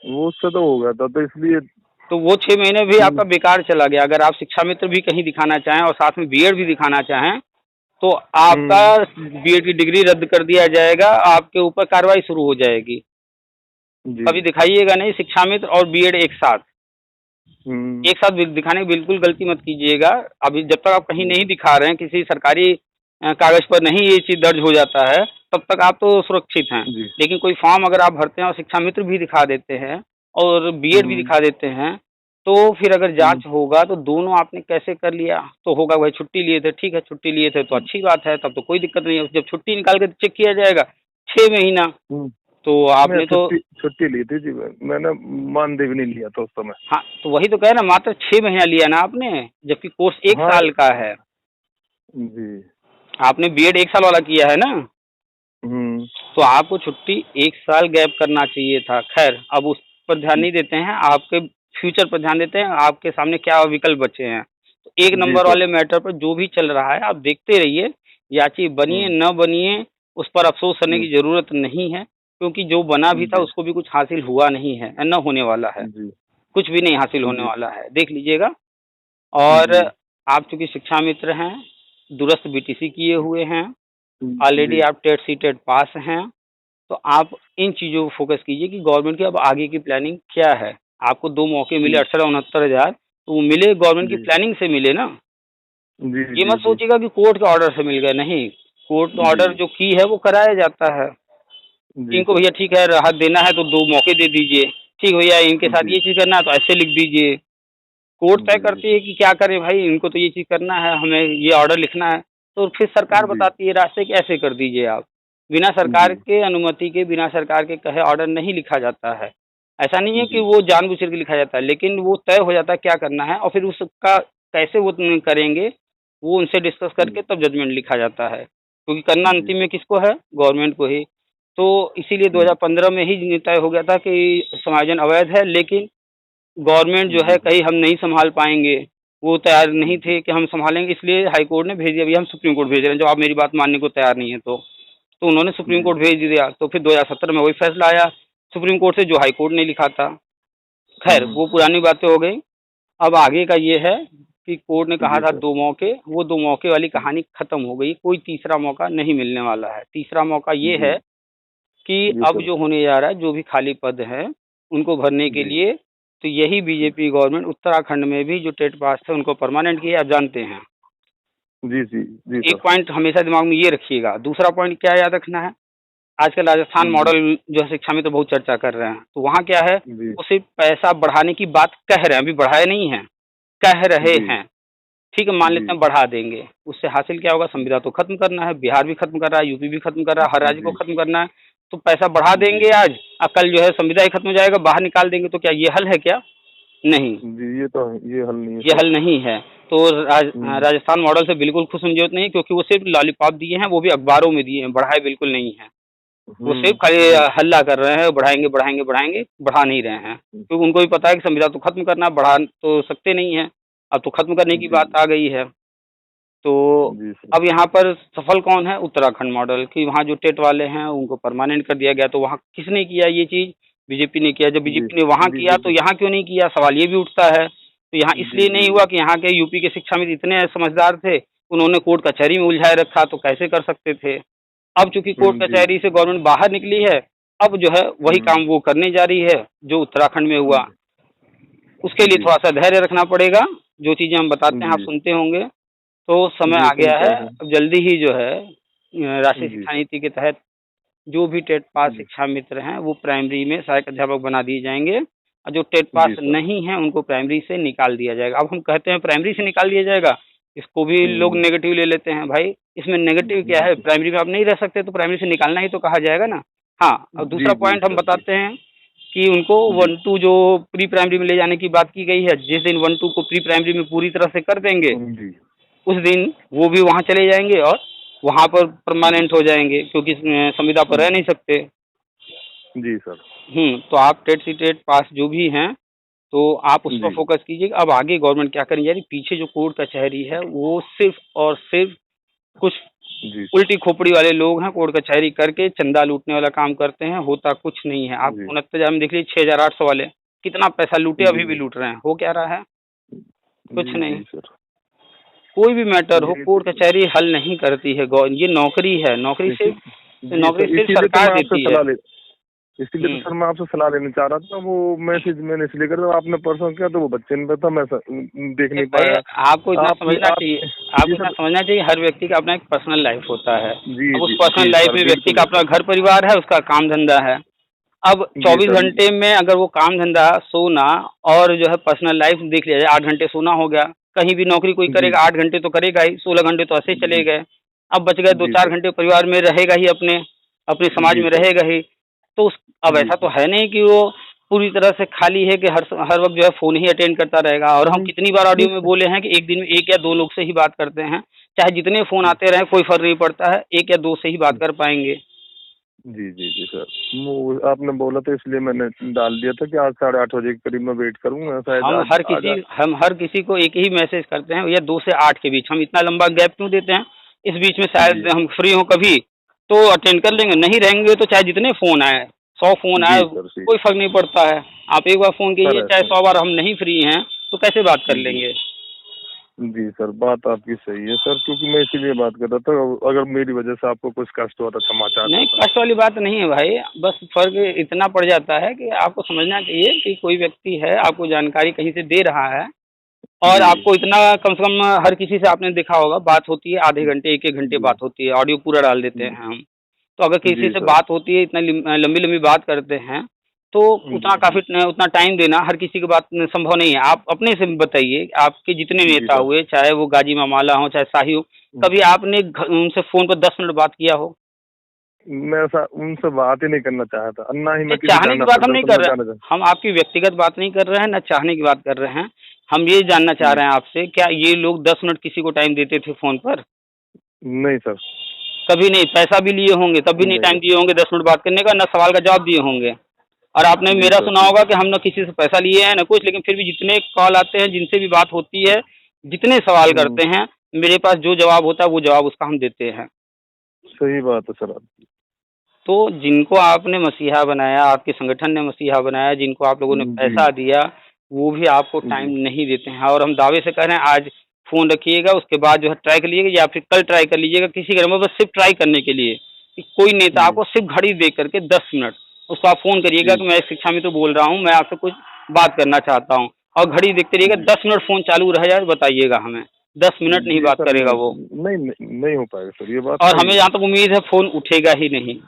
Speaker 2: वो उससे तो हो गया था, तो इसलिए।
Speaker 3: तो वो 6 महीने भी
Speaker 2: हम्म,
Speaker 3: आपका बेकार चला गया। अगर आप शिक्षा मित्र भी कहीं दिखाना चाहें और साथ में बीएड भी दिखाना चाहें, तो आपका
Speaker 2: हम्म,
Speaker 3: बीएड की डिग्री रद्द कर दिया जाएगा, आपके ऊपर कार्रवाई शुरू हो जाएगी।
Speaker 2: जी।
Speaker 3: कभी दिखाइएगा नहीं शिक्षा मित्र और बीएड एक साथ।
Speaker 2: हम्म,
Speaker 3: एक साथ दिखाने की बिल्कुल गलती मत कीजिएगा। अभी जब तक आप कहीं
Speaker 2: हम्म,
Speaker 3: नहीं दिखा रहे हैं, किसी सरकारी कागज पर नहीं ये चीज़ दर्ज हो जाता है, तब तक आप तो सुरक्षित हैं।
Speaker 2: जी।
Speaker 3: लेकिन कोई फॉर्म अगर आप भरते हैं और शिक्षा मित्र भी दिखा देते हैं और बीएड भी
Speaker 2: हम्म,
Speaker 3: दिखा देते हैं, तो फिर अगर
Speaker 2: हम्म,
Speaker 3: जांच होगा तो दोनों आपने कैसे कर लिया, तो होगा भाई छुट्टी लिए थे, ठीक है छुट्टी लिए थे तो अच्छी बात है, तब तो कोई दिक्कत नहीं है। जब छुट्टी निकाल के चेक किया जाएगा 6 महीना,
Speaker 2: हम्म।
Speaker 3: तो
Speaker 2: मैं
Speaker 3: आपने तो।
Speaker 2: छुट्टी छुट्टी ली थी जी, मैंने मानदेय भी नहीं लिया था उस समय।
Speaker 3: हाँ, तो वही तो कह रहे हैं, मात्र 6 महीना लिया ना आपने, जबकि कोर्स एक
Speaker 2: हाँ
Speaker 3: साल का है।
Speaker 2: जी।
Speaker 3: आपने बीएड एक साल वाला किया है ना,
Speaker 2: हम्म,
Speaker 3: तो आपको छुट्टी एक साल गैप करना चाहिए था। खैर अब उस पर ध्यान नहीं देते हैं। आपके फ्यूचर पर ध्यान देते हैं, आपके सामने क्या विकल्प बचे हैं। तो एक
Speaker 2: जी
Speaker 3: नंबर
Speaker 2: सर।
Speaker 3: वाले मैटर पर जो भी चल रहा है आप देखते रहिए, याची बनिए न बनिए उस पर अफ़सोस करने की ज़रूरत नहीं है, क्योंकि जो बना भी था
Speaker 2: जी
Speaker 3: उसको भी कुछ हासिल हुआ नहीं है, न होने वाला है,
Speaker 2: जी
Speaker 3: कुछ भी नहीं हासिल होने
Speaker 2: जी
Speaker 3: वाला है, देख लीजिएगा। और
Speaker 2: जी
Speaker 3: आप चूँकि शिक्षा मित्र हैं, दूरस्थ बीटीसी किए हुए हैं, ऑलरेडी
Speaker 2: जी
Speaker 3: आप टेट सी-टेट पास हैं, तो आप इन चीज़ों को फ़ोकस कीजिए कि गवर्नमेंट की अब आगे की प्लानिंग क्या है। आपको 2 मौके मिले
Speaker 2: जी
Speaker 3: 68-69 हज़ार, तो वो मिले गवर्नमेंट की
Speaker 2: जी
Speaker 3: प्लानिंग से मिले ना।
Speaker 2: जी
Speaker 3: ये
Speaker 2: जी
Speaker 3: मत सोचिएगा कि कोर्ट के ऑर्डर से मिल गए, नहीं, कोर्ट
Speaker 2: जी
Speaker 3: ऑर्डर जो की है वो कराया जाता है।
Speaker 2: जी
Speaker 3: इनको
Speaker 2: सर।
Speaker 3: भैया ठीक है राहत देना है तो 2 मौके दे दीजिए, ठीक भैया इनके साथ
Speaker 2: जी
Speaker 3: ये चीज़ करना है तो ऐसे लिख दीजिए। कोर्ट तय
Speaker 2: जी जी
Speaker 3: करती है कि क्या करें भाई, इनको तो ये चीज़ करना है, हमें ये ऑर्डर लिखना है, तो फिर सरकार
Speaker 2: जी
Speaker 3: बताती है रास्ते कि ऐसे कर दीजिए आप। बिना
Speaker 2: जी
Speaker 3: सरकार के अनुमति के, बिना सरकार के कहे ऑर्डर नहीं लिखा जाता है। ऐसा नहीं है कि
Speaker 2: जी
Speaker 3: वो जानबूझ कर के लिखा जाता है, लेकिन वो तय हो जाता है क्या करना है और फिर उसका कैसे वो करेंगे, वो उनसे डिस्कस करके तब जजमेंट लिखा जाता है। क्योंकि करना
Speaker 2: जी
Speaker 3: अंतिम में किसको है? गवर्नमेंट को ही। तो इसीलिए 2015 में ही तय हो गया था कि समायोजन अवैध है, लेकिन गवर्नमेंट जो है
Speaker 2: जी
Speaker 3: कहीं हम नहीं सँभाल पाएँगे, वो तैयार नहीं
Speaker 2: जी
Speaker 3: थे कि हम सँभालेंगे, इसलिए हाई कोर्ट ने भेज दिया, भैया हम सुप्रीम कोर्ट भेज रहे हैं, जब आप मेरी बात मानने को तैयार नहीं हैं तो। तो उन्होंने सुप्रीम
Speaker 2: जी
Speaker 3: कोर्ट भेज दिया, तो फिर 2017 में वही फैसला आया सुप्रीम कोर्ट से जो हाई कोर्ट ने लिखा था। ख़ैर
Speaker 2: हम्म,
Speaker 3: वो पुरानी बातें हो गई, अब आगे का ये है कि कोर्ट ने कहा
Speaker 2: जी
Speaker 3: था
Speaker 2: सर।
Speaker 3: 2 मौके, वो 2 मौके वाली कहानी ख़त्म हो गई, कोई तीसरा मौका नहीं मिलने वाला है। तीसरा मौका ये
Speaker 2: जी
Speaker 3: है कि
Speaker 2: जी
Speaker 3: अब
Speaker 2: सर।
Speaker 3: जो होने जा रहा है, जो भी खाली पद हैं, उनको भरने के
Speaker 2: जी
Speaker 3: लिए तो यही बीजेपी गवर्नमेंट उत्तराखंड में भी जो टेट पास थे उनको परमानेंट किया, आप जानते हैं।
Speaker 2: जी जी जी
Speaker 3: एक
Speaker 2: सर।
Speaker 3: पॉइंट हमेशा दिमाग में ये रखिएगा, दूसरा पॉइंट क्या याद रखना है, आजकल राजस्थान
Speaker 2: जी
Speaker 3: मॉडल जो है शिक्षा में तो बहुत चर्चा कर रहे हैं, तो वहाँ क्या है,
Speaker 2: जी
Speaker 3: वो सिर्फ़ पैसा बढ़ाने की बात कह रहे हैं, अभी बढ़ाए नहीं हैं, कह रहे
Speaker 2: जी
Speaker 3: हैं। ठीक है, मान
Speaker 2: जी
Speaker 3: लेते हैं बढ़ा देंगे, उससे हासिल क्या होगा, संविदा तो खत्म करना है, बिहार भी खत्म कर रहा है, यूपी भी खत्म कर रहा है, हर राज्य को
Speaker 2: जी
Speaker 3: खत्म करना है, तो पैसा बढ़ा
Speaker 2: जी
Speaker 3: देंगे आज, कल जो है संविदा ही खत्म हो जाएगा, बाहर निकाल देंगे, तो क्या ये हल है क्या? नहीं,
Speaker 2: जी ये हल नहीं है
Speaker 3: ये
Speaker 2: सर।
Speaker 3: हल नहीं है। तो
Speaker 2: हम्म,
Speaker 3: राजस्थान मॉडल से बिल्कुल खुश होने की ज़रूरत नहीं है, क्योंकि वो सिर्फ़ लॉलीपॉप दिए हैं, वो भी अखबारों में दिए हैं, बढ़ाए बिल्कुल नहीं हैं। वो सिर्फ़ खाली
Speaker 2: जी
Speaker 3: हल्ला कर रहे हैं, बढ़ाएँगे, बढ़ाएँगे, बढ़ाएँगे, बढ़ा नहीं रहे हैं। क्योंकि उनको भी पता है कि संविदा तो खत्म करना है, बढ़ा तो सकते नहीं हैं, अब तो खत्म करने की
Speaker 2: जी
Speaker 3: बात आ गई है। तो
Speaker 2: जी सर।
Speaker 3: अब यहाँ पर सफल कौन है? उत्तराखंड मॉडल कि वहाँ जो टेट वाले हैं उनको परमानेंट कर दिया गया, तो वहाँ किसने किया ये चीज़? बीजेपी ने किया। जब
Speaker 2: जी
Speaker 3: बीजेपी ने वहाँ
Speaker 2: जी
Speaker 3: किया
Speaker 2: जी
Speaker 3: तो यहाँ क्यों नहीं किया? सवाल ये भी उठता है। तो यहाँ
Speaker 2: जी
Speaker 3: इसलिए नहीं
Speaker 2: जी
Speaker 3: हुआ कि यहाँ के यूपी के शिक्षा मित्र इतने समझदार थे, उन्होंने कोर्ट कचहरी में उलझाए रखा, तो कैसे कर सकते थे? अब चूँकि कोर्ट
Speaker 2: जी
Speaker 3: कचहरी से गवर्नमेंट बाहर निकली है, अब जो है वही
Speaker 2: हम्म,
Speaker 3: काम वो करने जा रही है, जो उत्तराखंड में हुआ। उसके लिए
Speaker 2: जी
Speaker 3: थोड़ा-सा धैर्य रखना पड़ेगा, जो चीज़ें हम बताते हैं आप
Speaker 2: जी
Speaker 3: सुनते होंगे। तो समय
Speaker 2: जी
Speaker 3: आ गया
Speaker 2: सुनता
Speaker 3: है,
Speaker 2: हूँ।
Speaker 3: अब जल्दी ही जो है राष्ट्रीय
Speaker 2: जी
Speaker 3: शिक्षा नीति के तहत जो भी टेट पास
Speaker 2: जी
Speaker 3: शिक्षा मित्र हैं, वो प्राइमरी में सहायक अध्यापक बना दिए जाएंगे और जो टेट पास
Speaker 2: जी सर।
Speaker 3: नहीं हैं, उनको प्राइमरी से निकाल दिया जाएगा। अब हम कहते हैं प्राइमरी से निकाल दिया जाएगा, इसको भी लोग
Speaker 2: हम्म,
Speaker 3: नेगेटिव ले लेते हैं। भाई, इसमें नेगेटिव क्या है?
Speaker 2: जी
Speaker 3: प्राइमरी में आप नहीं रह सकते, तो प्राइमरी से निकालना ही तो कहा जाएगा ना। हाँ, और
Speaker 2: जी
Speaker 3: दूसरा
Speaker 2: जी
Speaker 3: पॉइंट हम
Speaker 2: सर। जी
Speaker 3: बताते हैं कि उनको
Speaker 2: जी
Speaker 3: 1-2 जो प्री प्राइमरी में ले जाने की बात की गई है, जिस दिन 1-2 को प्री प्राइमरी में पूरी तरह से कर देंगे,
Speaker 2: जी
Speaker 3: उस दिन वो भी वहाँ चले जाएँगे और वहाँ पर
Speaker 2: जी
Speaker 3: परमानेंट हो जाएँगे, क्योंकि संविदा पर रह नहीं सकते।
Speaker 2: जी सर।
Speaker 3: तो आप टेट सी टेट पास जो भी हैं, तो आप उस पर
Speaker 2: जी
Speaker 3: फ़ोकस कीजिए। अब आगे गवर्नमेंट क्या करने जा रही है, पीछे जो कोर्ट कचहरी है, वो सिर्फ़ और सिर्फ़ कुछ
Speaker 2: जी
Speaker 3: उल्टी खोपड़ी वाले लोग हैं, कोर्ट कचहरी करके चंदा लूटने वाला काम करते हैं, होता कुछ नहीं है। आप
Speaker 2: जी
Speaker 3: 69 में देख लीजिए 6800 वाले, कितना पैसा लूटे, अभी भी
Speaker 2: जी
Speaker 3: लूट रहे हैं। हो क्या रहा है? कुछ नहीं।
Speaker 2: जी सर।
Speaker 3: कोई भी मैटर हो,
Speaker 2: ये
Speaker 3: कोर्ट कचहरी हल नहीं करती है। गौ ये नौकरी है,
Speaker 2: इसी जी
Speaker 3: नौकरी
Speaker 2: सर,
Speaker 3: सिर्फ़
Speaker 2: इसीलिए तो
Speaker 3: सरकार
Speaker 2: मैं आपसे
Speaker 3: देती है।
Speaker 2: सलाह ले इसीलिए तो
Speaker 3: हुँ।
Speaker 2: सर मैं आपसे सलाह लेना चाह रहा था। वो मैसेज मैंने इसलिए कर आपने परसों किया तो वो बच्चे में था, मैं देख
Speaker 3: अरे
Speaker 2: नहीं
Speaker 3: भाई,
Speaker 2: पाया।
Speaker 3: आपको इतना समझना
Speaker 2: आप
Speaker 3: चाहिए,
Speaker 2: जी
Speaker 3: आपको इतना
Speaker 2: सर।
Speaker 3: समझना चाहिए, हर व्यक्ति का अपना एक पर्सनल लाइफ़ होता है।
Speaker 2: जी
Speaker 3: अब उस
Speaker 2: जी
Speaker 3: पर्सनल
Speaker 2: जी
Speaker 3: लाइफ़
Speaker 2: सर,
Speaker 3: में व्यक्ति
Speaker 2: बिल्कुल
Speaker 3: का
Speaker 2: है
Speaker 3: अपना
Speaker 2: सर।
Speaker 3: घर परिवार है, उसका काम-धंधा है। अब
Speaker 2: जी
Speaker 3: 24
Speaker 2: सर।
Speaker 3: घंटे में अगर वो काम-धंधा, सोना और जो है पर्सनल लाइफ़ देख लिया जाए, 8 घंटे सोना हो गया, कहीं भी नौकरी कोई
Speaker 2: जी
Speaker 3: करेगा 8 घंटे तो करेगा ही, 16 घंटे तो ऐसे ही चले
Speaker 2: जी
Speaker 3: गए। अब बच गए
Speaker 2: जी
Speaker 3: 2-4
Speaker 2: सर।
Speaker 3: घंटे परिवार में रहेगा ही अपने, अपने समाज
Speaker 2: जी
Speaker 3: में
Speaker 2: सर।
Speaker 3: रहेगा ही। तो उस अब
Speaker 2: जी
Speaker 3: ऐसा तो
Speaker 2: सर।
Speaker 3: है नहीं कि वो पूरी तरह से खाली है कि हर वक़्त जो है फ़ोन ही अटेंड करता रहेगा, और हम
Speaker 2: नहीं
Speaker 3: कितनी बार
Speaker 2: नहीं
Speaker 3: ऑडियो में
Speaker 2: सर।
Speaker 3: बोले हैं कि एक दिन में 1 या 2 लोग से ही बात करते हैं। चाहे जितने फ़ोन आते रहें कोई फ़र्क नहीं पड़ता है, 1 या 2 से ही बात कर पाएँगे।
Speaker 2: जी जी जी सर, वो आपने बोला तो इसलिए मैंने डाल दिया था कि आज 8:30 बजे के करीब मैं वेट करूंगा, शायद
Speaker 3: हम
Speaker 2: आज
Speaker 3: हर
Speaker 2: आ
Speaker 3: किसी
Speaker 2: जाए।
Speaker 3: हम हर किसी को एक ही मैसेज करते हैं भैया 2 से 8 के बीच। हम इतना लंबा गैप क्यों देते हैं? इस बीच में शायद
Speaker 2: जी
Speaker 3: हम फ्री हों कभी तो अटेंड कर लेंगे, नहीं रहेंगे तो चाहे जितने फ़ोन आए, 100 फ़ोन आए,
Speaker 2: जी सर, जी
Speaker 3: कोई फ़र्क नहीं पड़ता है। आप एक बार फ़ोन कीजिए,
Speaker 2: सर
Speaker 3: चाहे
Speaker 2: ऐसा
Speaker 3: 100 बार हम नहीं फ्री हैं, तो कैसे बात कर
Speaker 2: जी
Speaker 3: लेंगे?
Speaker 2: जी सर, बात आपकी सही है सर, क्योंकि मैं इसीलिए बात कर रहा था, अगर मेरी वजह से आपको कुछ कष्ट हुआ तो क्षमा चाहता
Speaker 3: नहीं,
Speaker 2: हूँ सर।
Speaker 3: कष्ट वाली बात नहीं है भाई, बस फ़र्क इतना पड़ जाता है कि आपको समझना चाहिए कि कोई व्यक्ति है, आपको जानकारी कहीं से दे रहा है और
Speaker 2: जी
Speaker 3: आपको इतना कम से कम हर किसी से आपने देखा होगा बात होती है आधे घंटे, 1-1 घंटे
Speaker 2: जी
Speaker 3: बात होती है, ऑडियो पूरा डाल देते हैं
Speaker 2: जी
Speaker 3: हम। तो अगर किसी
Speaker 2: जी
Speaker 3: से
Speaker 2: सर।
Speaker 3: बात होती है, इतना लंबी-लंबी बात करते हैं, तो उतना
Speaker 2: जी
Speaker 3: काफ़ी उतना टाइम देना हर किसी की बात संभव नहीं है। आप अपने से बताइए, आपके जितने
Speaker 2: जी
Speaker 3: नेता
Speaker 2: सर।
Speaker 3: हुए, चाहे वो गाजी मामाला हों, चाहे शाही हो, कभी आपने उनसे फ़ोन पर 10 मिनट बात किया हो?
Speaker 2: मैं ऐसा उनसे बात ही नहीं करना चाहा था, और ना ही
Speaker 3: नहीं,
Speaker 2: मैं किसी
Speaker 3: चाहने की
Speaker 2: जाना
Speaker 3: बात हम नहीं
Speaker 2: पहचान
Speaker 3: कर
Speaker 2: में
Speaker 3: रहे
Speaker 2: जाना
Speaker 3: हैं।
Speaker 2: चाहता।
Speaker 3: हम आपकी व्यक्तिगत बात नहीं कर रहे हैं, ना चाहने की बात कर रहे हैं। हम ये जानना चाह
Speaker 2: जी
Speaker 3: रहे हैं आपसे, क्या ये लोग 10 मिनट किसी को टाइम देते थे फ़ोन पर?
Speaker 2: नहीं सर।
Speaker 3: कभी नहीं, पैसा भी लिए होंगे, तब भी नहीं
Speaker 2: नहीं
Speaker 3: टाइम दिए होंगे 10 मिनट बात करने का, ना सवाल का जवाब दिए होंगे। और आपने
Speaker 2: जी
Speaker 3: मेरा
Speaker 2: सर,
Speaker 3: सुना
Speaker 2: जी
Speaker 3: होगा कि हम ना किसी से पैसा लिए हैं, ना कुछ, लेकिन फिर भी जितने कॉल आते हैं, जिनसे भी बात होती है, जितने सवाल
Speaker 2: हम्म,
Speaker 3: करते हैं, मेरे पास जो जवाब होता है, वो जवाब उसका हम देते हैं।
Speaker 2: सही बात है सर आपकी।
Speaker 3: तो जिनको आपने मसीहा बनाया, आपके संगठन ने मसीहा बनाया, जिनको आप लोगों ने
Speaker 2: जी
Speaker 3: पैसा दिया, वो भी आपको टाइम
Speaker 2: जी
Speaker 3: नहीं देते हैं और हम दावे से कह रहे हैं आज फ़ोन रखिएगा, उसके बाद जो है ट्राई कर लीजिएगा या फिर कल ट्राई कर लीजिएगा किसी घर में बस सिर्फ़ ट्राई करने के लिए, कि कोई नेता
Speaker 2: जी
Speaker 3: आपको सिर्फ़ घड़ी देख कर के 10 मिनट, उसको आप फ़ोन करिएगा
Speaker 2: जी
Speaker 3: कि मैं शिक्षा मित्र बोल रहा हूँ, मैं आपसे कुछ बात करना चाहता हूँ और घड़ी देखते रहिएगा
Speaker 2: जी
Speaker 3: 10 मिनट फ़ोन चालू रह जाए बताइएगा हमें, 10 मिनट नहीं
Speaker 2: जी
Speaker 3: बात
Speaker 2: सर,
Speaker 3: करेगा
Speaker 2: नहीं
Speaker 3: वो
Speaker 2: नहीं नहीं नहीं हो पाएगा सर, ये बात
Speaker 3: और
Speaker 2: सही
Speaker 3: हमें
Speaker 2: है।
Speaker 3: जहाँ तक उम्मीद है फ़ोन उठेगा ही नहीं।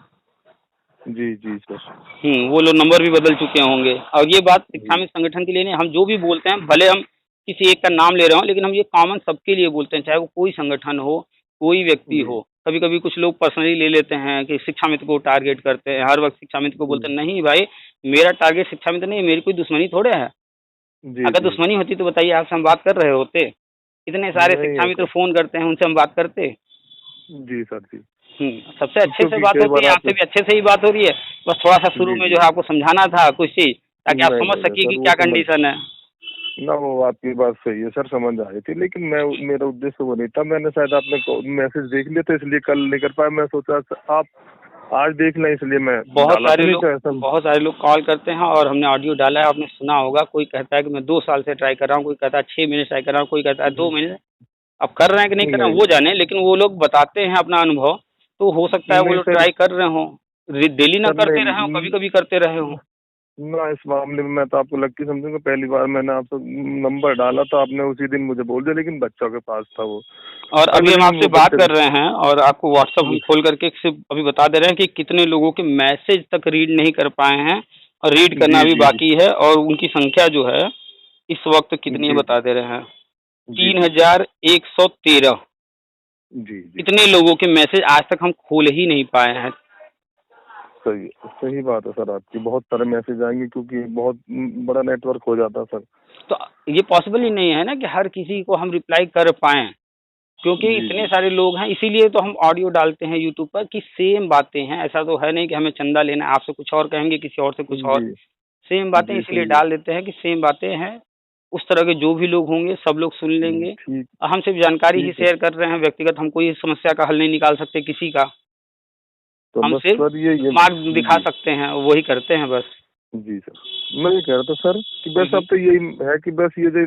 Speaker 2: जी जी सर।
Speaker 3: वो लोग नंबर भी बदल चुके होंगे और ये बात शिक्षा
Speaker 2: जी
Speaker 3: में संगठन के लिए नहीं, हम जो भी बोलते हैं भले हम किसी एक का नाम ले रहे हों, लेकिन हम ये कॉमन सबके लिए बोलते हैं, चाहे वो कोई संगठन हो, कोई व्यक्ति
Speaker 2: जी
Speaker 3: हो। कभी-कभी कुछ लोग पर्सनली ले लेते हैं कि शिक्षा मित्र को टारगेट करते हैं, हर वक़्त शिक्षा मित्र को बोलते हैं, नहीं भाई, मेरा टारगेट शिक्षा मित्र नहीं है, मेरी कोई दुश्मनी थोड़े है।
Speaker 2: जी
Speaker 3: अगर
Speaker 2: जी
Speaker 3: दुश्मनी होती तो बताइए आपसे हम बात कर रहे होते? इतने सारे
Speaker 2: नहीं
Speaker 3: शिक्षा
Speaker 2: है
Speaker 3: मित्र
Speaker 2: सर।
Speaker 3: फ़ोन करते हैं, उनसे हम बात करते?
Speaker 2: जी सर, जी
Speaker 3: सबसे अच्छे से
Speaker 2: क्योंकि
Speaker 3: बात
Speaker 2: कई
Speaker 3: होती
Speaker 2: बार
Speaker 3: है,
Speaker 2: आप
Speaker 3: आपसे भी अच्छे से ही बात हो रही है। बस थोड़ा-सा शुरू
Speaker 2: जी
Speaker 3: में
Speaker 2: जी
Speaker 3: जो है आपको समझाना था कुछ चीज़, ताकि आप
Speaker 2: नहीं
Speaker 3: समझ
Speaker 2: नहीं नहीं
Speaker 3: सकिए
Speaker 2: सर,
Speaker 3: कि
Speaker 2: वो
Speaker 3: क्या
Speaker 2: समझ
Speaker 3: कंडीशन है।
Speaker 2: ना, वो आपकी बात सही है सर, समझ आ रही थी, लेकिन मैं मेरा उद्देश्य वो नहीं था। मैंने शायद आपने मैसेज देख लिया था, इसलिए कल नहीं कर पाया। मैं सोचा आप आज देख लें, इसलिए मैं डाला तो नहीं था ऐसा।
Speaker 3: बहुत सारे लोग कॉल करते हैं और हमने ऑडियो डाला है, आपने सुना होगा। कोई कहता है कि मैं 2 साल से ट्राई कर रहा हूँ, कोई कहता है 6 महीने से ट्राई कर रहा हूँ, कोई कहता है 2 महीने से। अब कर रहे हैं कि नहीं कर रहे हैं
Speaker 2: नहीं
Speaker 3: वो जाने, लेकिन वो लोग बताते हैं अपना अनुभव, तो हो सकता है वो
Speaker 2: नहीं
Speaker 3: लोग
Speaker 2: सर,
Speaker 3: ट्राई कर रहे हों। डेली ना
Speaker 2: सर
Speaker 3: करते रहे हों,
Speaker 2: नहीं
Speaker 3: कभी-कभी करते रहे हों।
Speaker 2: ना, इस मामले में मैं तो आपको लक्की समझूंगा। पहली बार मैंने आपसे नंबर डाला तो आपने उसी दिन मुझे बोल दिया, लेकिन बच्चों के पास था वो।
Speaker 3: और अभी
Speaker 2: अगले
Speaker 3: हम
Speaker 2: दिन
Speaker 3: आपसे
Speaker 2: वो
Speaker 3: बात
Speaker 2: बच्चे
Speaker 3: कर रहे हैं और आपको व्हाट्सएप हम
Speaker 2: जी
Speaker 3: खोल करके सिर्फ अभी बता दे रहे हैं कि कितने लोगों के मैसेज तक रीड नहीं कर पाए हैं और रीड करना
Speaker 2: जी
Speaker 3: भी
Speaker 2: जी जी
Speaker 3: बाकी है और उनकी संख्या जो है इस वक्त कितनी है
Speaker 2: जी
Speaker 3: बता दे रहे हैं
Speaker 2: जी जी सर।
Speaker 3: 3113।
Speaker 2: जी जी
Speaker 3: इतने लोगों के मैसेज आज तक हम खोल ही नहीं पाए हैं।
Speaker 2: सही सही बात है सर आपकी। बहुत सारे मैसेज आएंगे, क्योंकि बहुत बड़ा नेटवर्क हो जाता है सर।
Speaker 3: तो ये पॉसिबल ही नहीं है ना कि हर किसी को हम रिप्लाई कर पाएं, क्योंकि
Speaker 2: जी
Speaker 3: इतने
Speaker 2: जी
Speaker 3: सारे लोग हैं। इसीलिए तो हम ऑडियो डालते हैं यूट्यूब पर कि सेम बातें हैं। ऐसा तो है नहीं कि हमें चंदा लेना है, आपसे कुछ और कहेंगे, किसी और से कुछ और।
Speaker 2: जी
Speaker 3: सेम बातें
Speaker 2: जी
Speaker 3: इसलिए
Speaker 2: सही है।
Speaker 3: डाल देते हैं कि सेम बातें हैं, उस तरह के जो भी लोग होंगे सब लोग सुन लेंगे।
Speaker 2: ठीक
Speaker 3: हम सिर्फ जानकारी ही
Speaker 2: ठीक है।
Speaker 3: शेयर कर रहे हैं, व्यक्तिगत हम कोई समस्या का हल नहीं निकाल सकते किसी का।
Speaker 2: तो
Speaker 3: हम
Speaker 2: बस
Speaker 3: सिर्फ
Speaker 2: सर ये
Speaker 3: मार्ग दिखा
Speaker 2: जी
Speaker 3: सकते हैं, वही करते हैं बस।
Speaker 2: जी सर, मैं ये कह रहा था सर कि
Speaker 3: हुँ,
Speaker 2: बस
Speaker 3: हुँ।
Speaker 2: अब तो यही है कि बस ये जो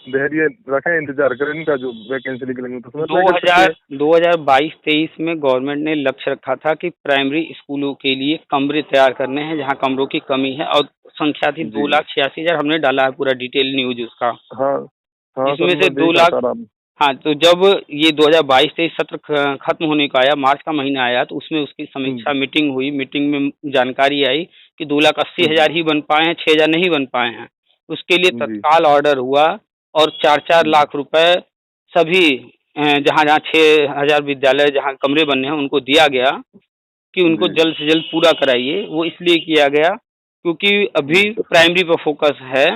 Speaker 2: धैर्य रखें, इंतजार करें इनका, जो वैकेंसी निकलेंगे तो उसमें अप्लाई कर सकते
Speaker 3: 2000
Speaker 2: हैं।
Speaker 3: 2022-23 में गवर्नमेंट ने लक्ष्य रखा था कि प्राइमरी स्कूलों के लिए कमरे तैयार करने हैं, जहाँ कमरों की कमी है और संख्या थी
Speaker 2: जी
Speaker 3: 2,86,000। हमने डाला है पूरा डिटेल न्यूज़ उसका,
Speaker 2: हाँ हाँ सर,
Speaker 3: जिसमें से
Speaker 2: मैं
Speaker 3: 2
Speaker 2: देख रहा
Speaker 3: लाख।
Speaker 2: था आराम।
Speaker 3: हाँ, तो जब ये 2022-23 सत्र ख खत्म होने को आया, मार्च का महीना आया, तो उसमें उसकी समीक्षा
Speaker 2: जी
Speaker 3: मीटिंग हुई। मीटिंग में जानकारी आई कि 2,80,000
Speaker 2: जी
Speaker 3: ही बन पाए हैं, 6,000 नहीं बन पाए हैं। उसके लिए
Speaker 2: जी
Speaker 3: तत्काल ऑर्डर हुआ और 4-4
Speaker 2: जी
Speaker 3: लाख रुपए सभी जहाँ-जहाँ 6,000 विद्यालय जहाँ कमरे बनने हैं, उनको दिया गया कि उनको
Speaker 2: जी
Speaker 3: जल्द से जल्द पूरा कराइए। वो इसलिए किया गया क्योंकि अभी
Speaker 2: जी सर।
Speaker 3: प्राइमरी पर फोकस है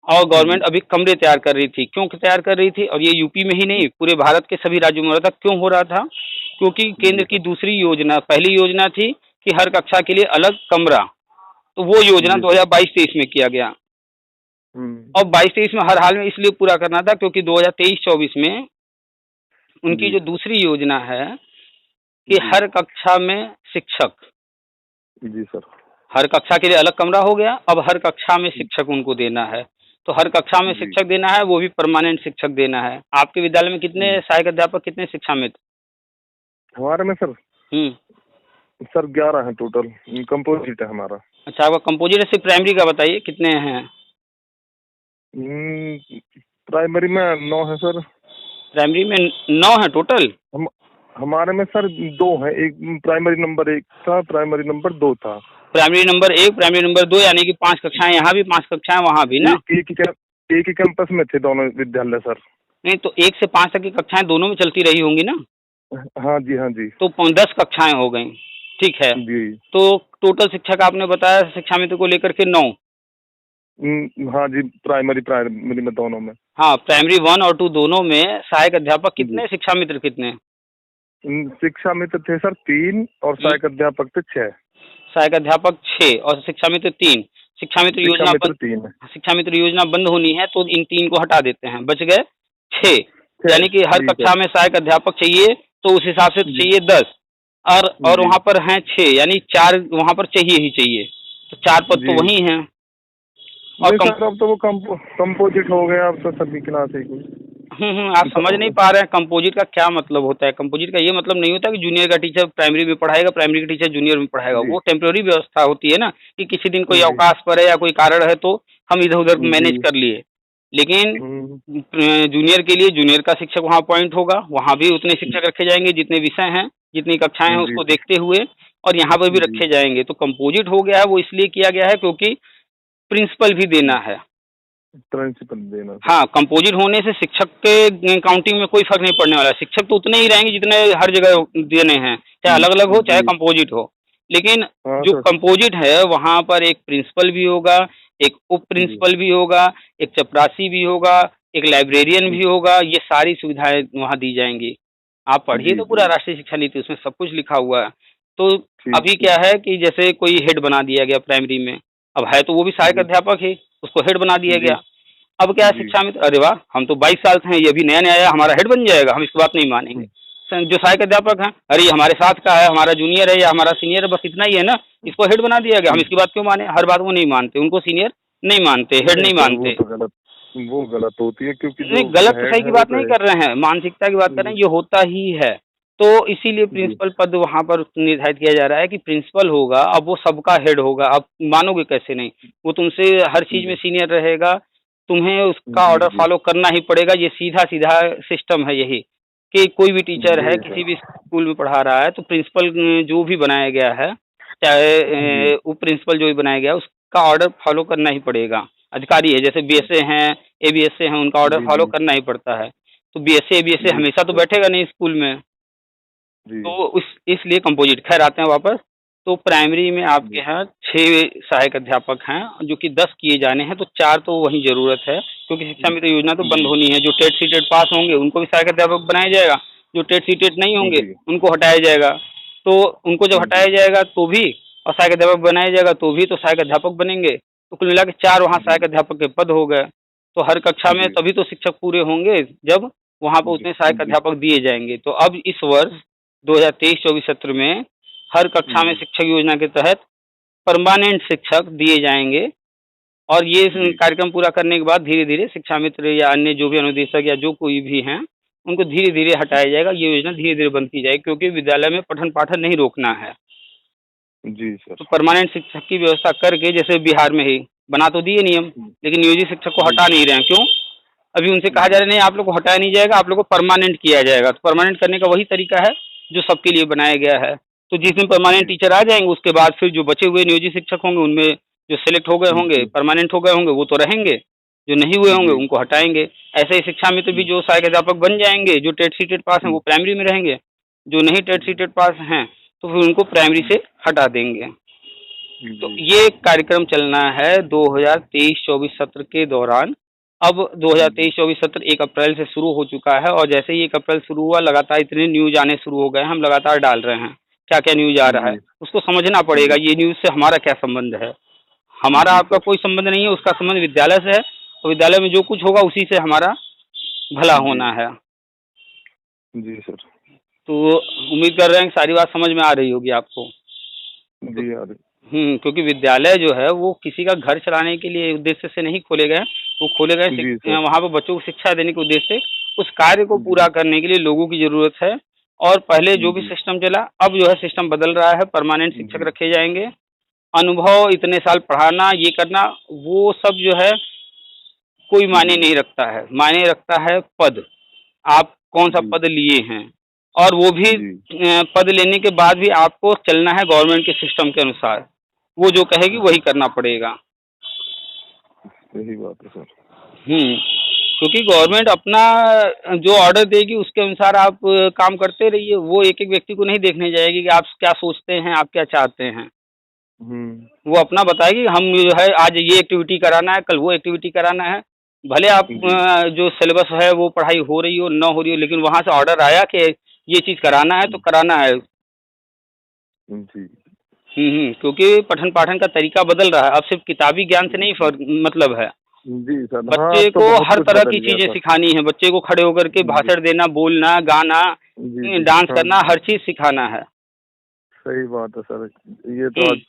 Speaker 3: और
Speaker 2: जी
Speaker 3: गवर्नमेंट अभी कमरे तैयार कर रही थी। क्यों तैयार कर रही थी? और ये यूपी में ही नहीं, पूरे भारत के सभी राज्यों में हो रहा था। क्यों हो रहा था? क्योंकि केंद्र की दूसरी योजना, पहली योजना थी कि हर कक्षा के लिए अलग कमरा, तो वो योजना
Speaker 2: जी सर।
Speaker 3: 2022-23 में किया गया। और 22-23 में हर हाल में इसलिए पूरा करना था क्योंकि 2023-24 में उनकी
Speaker 2: जी
Speaker 3: जो दूसरी योजना है कि
Speaker 2: जी
Speaker 3: हर कक्षा में शिक्षक,
Speaker 2: जी सर।
Speaker 3: हर कक्षा के लिए अलग कमरा हो गया, अब हर कक्षा में शिक्षक उनको देना है। तो हर कक्षा में
Speaker 2: जी।
Speaker 3: शिक्षक देना है, वो भी परमानेंट शिक्षक देना है। आपके विद्यालय में कितने सहायक अध्यापक, कितने शिक्षा मित्र?
Speaker 2: हमारे में सर
Speaker 3: हुँ।
Speaker 2: सर 11 है टोटल, कंपोजिट है हमारा।
Speaker 3: अच्छा, आपका कंपोजिट है, सिर्फ प्राइमरी का बताइए कितने हैं?
Speaker 2: प्राइमरी में 9 है सर।
Speaker 3: प्राइमरी में 9 है टोटल?
Speaker 2: हम हमारे में सर 2 है, एक प्राइमरी नंबर 1 था, प्राइमरी नंबर 2 था।
Speaker 3: प्राइमरी नंबर 1, प्राइमरी नंबर 2, यानी कि 5 कक्षाएँ यहाँ भी, 5 कक्षाएँ वहाँ भी ना?
Speaker 2: एक ही कैंपस में थे दोनों विद्यालय सर।
Speaker 3: नहीं तो 1 से 5 तक की कक्षाएँ दोनों में चलती रही होंगी ना?
Speaker 2: हाँ जी, हाँ जी।
Speaker 3: तो 10 कक्षाएँ हो गईं, ठीक है।
Speaker 2: जी।
Speaker 3: तो टोटल शिक्षक आपने बताया शिक्षा मित्र को लेकर के 9।
Speaker 2: हाँ जी, प्राइमरी में दोनों में।
Speaker 3: हाँ, प्राइमरी 1 और 2 दोनों में सहायक अध्यापक
Speaker 2: जी।
Speaker 3: कितने, शिक्षा मित्र कितने?
Speaker 2: शिक्षा मित्र थे सर 3 और सहायक अध्यापक थे 6।
Speaker 3: सहायक अध्यापक 6 और शिक्षा मित्र 3। शिक्षा मित्र
Speaker 2: शिक्षा
Speaker 3: योजना
Speaker 2: मित्र
Speaker 3: बंद,
Speaker 2: 3 है।
Speaker 3: शिक्षा मित्र योजना बंद होनी है तो इन 3 को हटा देते हैं, बच गए 6।
Speaker 2: 6
Speaker 3: यानी कि हर
Speaker 2: जी
Speaker 3: कक्षा
Speaker 2: सर।
Speaker 3: में सहायक अध्यापक चाहिए तो उस हिसाब से
Speaker 2: जी
Speaker 3: चाहिए 10 और
Speaker 2: जी
Speaker 3: वहाँ पर हैं 6, यानी 4 वहाँ पर चाहिए ही चाहिए। तो 4 पद तो
Speaker 2: जी।
Speaker 3: वही हैं। और
Speaker 2: नहीं सर, अब तो वो कंपोजिट हो गया अब तो सभी क्लास एक ही।
Speaker 3: आप समझ नहीं पा रहे हैं कंपोजिट का क्या मतलब होता है। कंपोजिट का ये मतलब नहीं होता कि जूनियर का टीचर प्राइमरी में पढ़ाएगा, प्राइमरी का टीचर जूनियर में पढ़ाएगा।
Speaker 2: जी
Speaker 3: वो टेम्पररी व्यवस्था होती है ना कि किसी दिन कोई
Speaker 2: जी
Speaker 3: अवकाश पर है या कोई कारण है तो हम इधर-उधर मैनेज
Speaker 2: जी।
Speaker 3: कर लिए। लेकिन
Speaker 2: हम्म,
Speaker 3: जूनियर के लिए जूनियर का शिक्षक वहाँ अपॉइंट होगा, वहाँ भी उतने शिक्षक रखे जाएंगे जितने विषय हैं, जितनी कक्षाएं हैं
Speaker 2: जी
Speaker 3: उसको
Speaker 2: सर।
Speaker 3: देखते हुए, और यहाँ पर भी
Speaker 2: जी
Speaker 3: रखे जाएंगे। तो कंपोजिट हो गया है, वो इसलिए किया गया है क्योंकि प्रिंसिपल भी देना है।
Speaker 2: प्रिंसिपल देना सर।
Speaker 3: हाँ, कंपोजिट होने से शिक्षक के काउंटिंग में कोई फर्क नहीं पड़ने वाला है। शिक्षक तो उतने ही रहेंगे जितने हर जगह देने हैं, चाहे अलग-अलग हो, चाहे
Speaker 2: जी।
Speaker 3: कंपोजिट हो। लेकिन
Speaker 2: हाँ
Speaker 3: जो
Speaker 2: सर।
Speaker 3: कंपोजिट है, वहाँ पर एक प्रिंसिपल भी होगा, एक उप
Speaker 2: जी
Speaker 3: प्रिंसिपल भी होगा, एक चपरासी भी होगा, एक लाइब्रेरियन भी होगा, ये सारी सुविधाएँ वहाँ दी जाएँगी। आप पढ़िए
Speaker 2: जी
Speaker 3: तो
Speaker 2: जी।
Speaker 3: पूरा राष्ट्रीय शिक्षा नीति, उसमें सब कुछ लिखा हुआ है। तो
Speaker 2: ठीक
Speaker 3: अभी
Speaker 2: है।
Speaker 3: क्या है कि जैसे कोई हेड बना दिया गया प्राइमरी में, अब है तो वो भी सहायक
Speaker 2: जी
Speaker 3: अध्यापक ही, उसको हेड बना दिया
Speaker 2: जी
Speaker 3: गया। अब क्या है
Speaker 2: जी।
Speaker 3: शिक्षा मित्र, अरे वाह! हम तो 22 साल से हैं, ये अभी नया-नया आया, हमारा हेड बन जाएगा, हम इसकी बात नहीं मानेंगे। जो सहायक अध्यापक हैं, अरे ये हमारे साथ का है, हमारा जूनियर है या हमारा सीनियर है, बस इतना ही है ना, इसको हेड बना दिया गया, हम इसकी बात क्यों माने? हर बात वो नहीं मानते, उनको सीनियर नहीं मानते, हेड
Speaker 2: नहीं
Speaker 3: नहीं
Speaker 2: सर,
Speaker 3: मानते।
Speaker 2: वो गलत होती है क्योंकि
Speaker 3: नहीं,
Speaker 2: जो
Speaker 3: गलत तो
Speaker 2: हेड
Speaker 3: सही
Speaker 2: है
Speaker 3: की
Speaker 2: वो
Speaker 3: बात
Speaker 2: तो
Speaker 3: नहीं
Speaker 2: है।
Speaker 3: कर रहे हैं, मानसिकता की बात कर रहे हैं, ये होता ही है। तो इसीलिए
Speaker 2: जी
Speaker 3: प्रिंसिपल पद वहाँ पर निर्धारित किया जा रहा है कि प्रिंसिपल होगा, अब वो सबका हेड होगा, अब मानोगे कैसे नहीं? वो तुमसे हर चीज़ में सीनियर रहेगा, तुम्हें उसका
Speaker 2: जी
Speaker 3: ऑर्डर
Speaker 2: जी
Speaker 3: फॉलो करना ही पड़ेगा, ये सीधा-सीधा सिस्टम है यही, कि कोई भी टीचर है,
Speaker 2: जी
Speaker 3: किसी
Speaker 2: सर।
Speaker 3: भी स्कूल में पढ़ा रहा है, तो प्रिंसिपल जो भी बनाया गया है, चाहे
Speaker 2: जी
Speaker 3: उप प्रिंसिपल जो भी बनाया गया है, उसका ऑर्डर फॉलो करना ही पड़ेगा। अधिकारी है, जैसे बीएसए हैं, एबीएसए हैं, उनका ऑर्डर
Speaker 2: जी
Speaker 3: फॉलो
Speaker 2: जी
Speaker 3: करना ही पड़ता है। तो बीएसए, एबीएसए
Speaker 2: जी
Speaker 3: हमेशा तो
Speaker 2: सर।
Speaker 3: बैठेगा नहीं स्कूल में,
Speaker 2: जी
Speaker 3: तो उस इसलिए कंपोजिट। खैर आते हैं वापस, तो प्राइमरी में आपके
Speaker 2: जी
Speaker 3: यहाँ 6 सहायक अध्यापक हैं, जो कि 10 किए जाने हैं, तो 4 तो वहीं ज़रूरत है, क्योंकि शिक्षा मित्र योजना तो बंद
Speaker 2: जी
Speaker 3: होनी है। जो टेट सीटेट पास होंगे, उनको भी सहायक अध्यापक बनाया जाएगा, जो टेट सीटेट नहीं होंगे,
Speaker 2: जी
Speaker 3: उनको हटाया जाएगा। तो उनको जब हटाया
Speaker 2: जी
Speaker 3: जाएगा तो भी, और सहायक अध्यापक बनाया जाएगा तो भी, तो सहायक अध्यापक बनेंगे। तो कुल मिला के 4 वहाँ
Speaker 2: जी
Speaker 3: सहायक अध्यापक के पद हो गए। तो हर कक्षा में
Speaker 2: जी
Speaker 3: तभी तो शिक्षक पूरे होंगे, जब वहाँ पर
Speaker 2: जी
Speaker 3: उतने सहायक
Speaker 2: जी
Speaker 3: अध्यापक दिए जाएँगे। तो अब इस वर्ष 2023-24 सत्र में हर कक्षा में
Speaker 2: जी
Speaker 3: शिक्षक योजना के तहत परमानेंट शिक्षक दिए जाएँगे, और ये
Speaker 2: जी
Speaker 3: कार्यक्रम पूरा करने के बाद धीरे-धीरे शिक्षा मित्र या अन्य जो भी अनुदेशक या जो कोई भी हैं, उनको धीरे-धीरे हटाया जाएगा। ये योजना धीरे-धीरे बंद की जाएगी, क्योंकि विद्यालय में पठन-पाठन नहीं रोकना है।
Speaker 2: जी सर।
Speaker 3: तो परमानेंट शिक्षक की व्यवस्था करके, जैसे बिहार में ही बना तो दिए नियम, लेकिन नियोजित शिक्षक को
Speaker 2: जी
Speaker 3: हटा नहीं रहे हैं। क्यों? अभी उनसे कहा जा रहा है नहीं, आप लोग को हटाया नहीं जाएगा, आप लोग को परमानेंट किया जाएगा। तो परमानेंट करने का वही तरीका है जो सबके लिए बनाया गया है। तो जिस दिन परमानेंट
Speaker 2: जी
Speaker 3: टीचर आ जाएंगे, उसके बाद फिर जो बचे हुए नियोजित शिक्षक होंगे, उनमें जो सेलेक्ट हो गए होंगे,
Speaker 2: जी
Speaker 3: परमानेंट हो गए होंगे, वो तो रहेंगे, जो नहीं हुए होंगे
Speaker 2: जी
Speaker 3: उनको हटाएंगे। ऐसे ही शिक्षा मित्र भी जो सहायक अध्यापक बन जाएंगे, जो टेट सीटेट पास हैं वो प्राइमरी में रहेंगे, जो नहीं टेट सीटेट पास हैं तो फिर उनको प्राइमरी से हटा देंगे। तो
Speaker 2: जी
Speaker 3: ये कार्यक्रम चलना है 2023-24 सत्र के दौरान, अब 2023-24 सत्र 1 अप्रैल से शुरू हो चुका है और जैसे ही 1 अप्रैल शुरू हुआ लगातार इतने न्यूज आने शुरू हो गए हैं, हम लगातार डाल रहे हैं क्या क्या न्यूज आ रहा है,
Speaker 2: जी
Speaker 3: उसको समझना पड़ेगा ये न्यूज से हमारा क्या संबंध है। हमारा
Speaker 2: जी
Speaker 3: आपका
Speaker 2: सर।
Speaker 3: कोई संबंध नहीं है, उसका संबंध विद्यालय से है और विद्यालय में जो कुछ होगा उसी से हमारा भला
Speaker 2: जी
Speaker 3: होना है।
Speaker 2: जी सर।
Speaker 3: तो उम्मीद कर रहे हैं कि सारी बात समझ में आ रही होगी आपको।
Speaker 2: जी यार।
Speaker 3: क्योंकि विद्यालय जो है वो किसी का घर चलाने के लिए उद्देश्य से नहीं खोले गए, वो खोले गए
Speaker 2: जी सर।
Speaker 3: वहाँ पर बच्चों को शिक्षा देने के उद्देश्य से। उस कार्य को
Speaker 2: जी
Speaker 3: पूरा करने के लिए लोगों की ज़रूरत है और पहले जो भी
Speaker 2: जी
Speaker 3: सिस्टम चला, अब जो है सिस्टम बदल रहा है, परमानेंट शिक्षक
Speaker 2: जी
Speaker 3: रखे जाएंगे। अनुभव इतने साल पढ़ाना, ये करना, वो सब जो है कोई मायने
Speaker 2: जी
Speaker 3: नहीं रखता है, मायने रखता है पद। आप कौन सा
Speaker 2: जी
Speaker 3: पद लिए हैं और वो भी
Speaker 2: जी।
Speaker 3: पद लेने के बाद भी आपको चलना है गवर्नमेंट के सिस्टम के अनुसार। वो जो कहेगी वही करना पड़ेगा।
Speaker 2: सही बात है सर।
Speaker 3: क्योंकि गवर्नमेंट अपना जो ऑर्डर देगी उसके अनुसार आप काम करते रहिए। वो एक-एक व्यक्ति को नहीं देखने जाएगी कि आप क्या सोचते हैं, आप क्या चाहते हैं।
Speaker 2: हम्म।
Speaker 3: वो अपना बताएगी हम जो है आज ये एक्टिविटी कराना है, कल वो एक्टिविटी कराना है। भले आप
Speaker 2: जी
Speaker 3: जो सिलेबस है वो पढ़ाई हो रही हो, ना हो रही हो, लेकिन वहाँ से ऑर्डर आया कि ये चीज़ कराना है तो कराना है।
Speaker 2: जी
Speaker 3: क्योंकि पठन-पाठन का तरीका बदल रहा है। अब सिर्फ़ किताबी ज्ञान से नहीं मतलब है।
Speaker 2: जी सर। हाँ, अब
Speaker 3: बच्चे
Speaker 2: तो
Speaker 3: को
Speaker 2: बहुत
Speaker 3: हर
Speaker 2: कुछ
Speaker 3: तरह
Speaker 2: बदल
Speaker 3: की
Speaker 2: गया
Speaker 3: चीज़ें
Speaker 2: सर।
Speaker 3: सिखानी है। बच्चे को खड़े होकर के
Speaker 2: जी
Speaker 3: भाषण देना, बोलना, गाना,
Speaker 2: जी जी।
Speaker 3: डांस
Speaker 2: हाँ
Speaker 3: करना,
Speaker 2: जी।
Speaker 3: हर चीज़ सिखाना है।
Speaker 2: सही बात है सर। ये तो
Speaker 3: हुँ।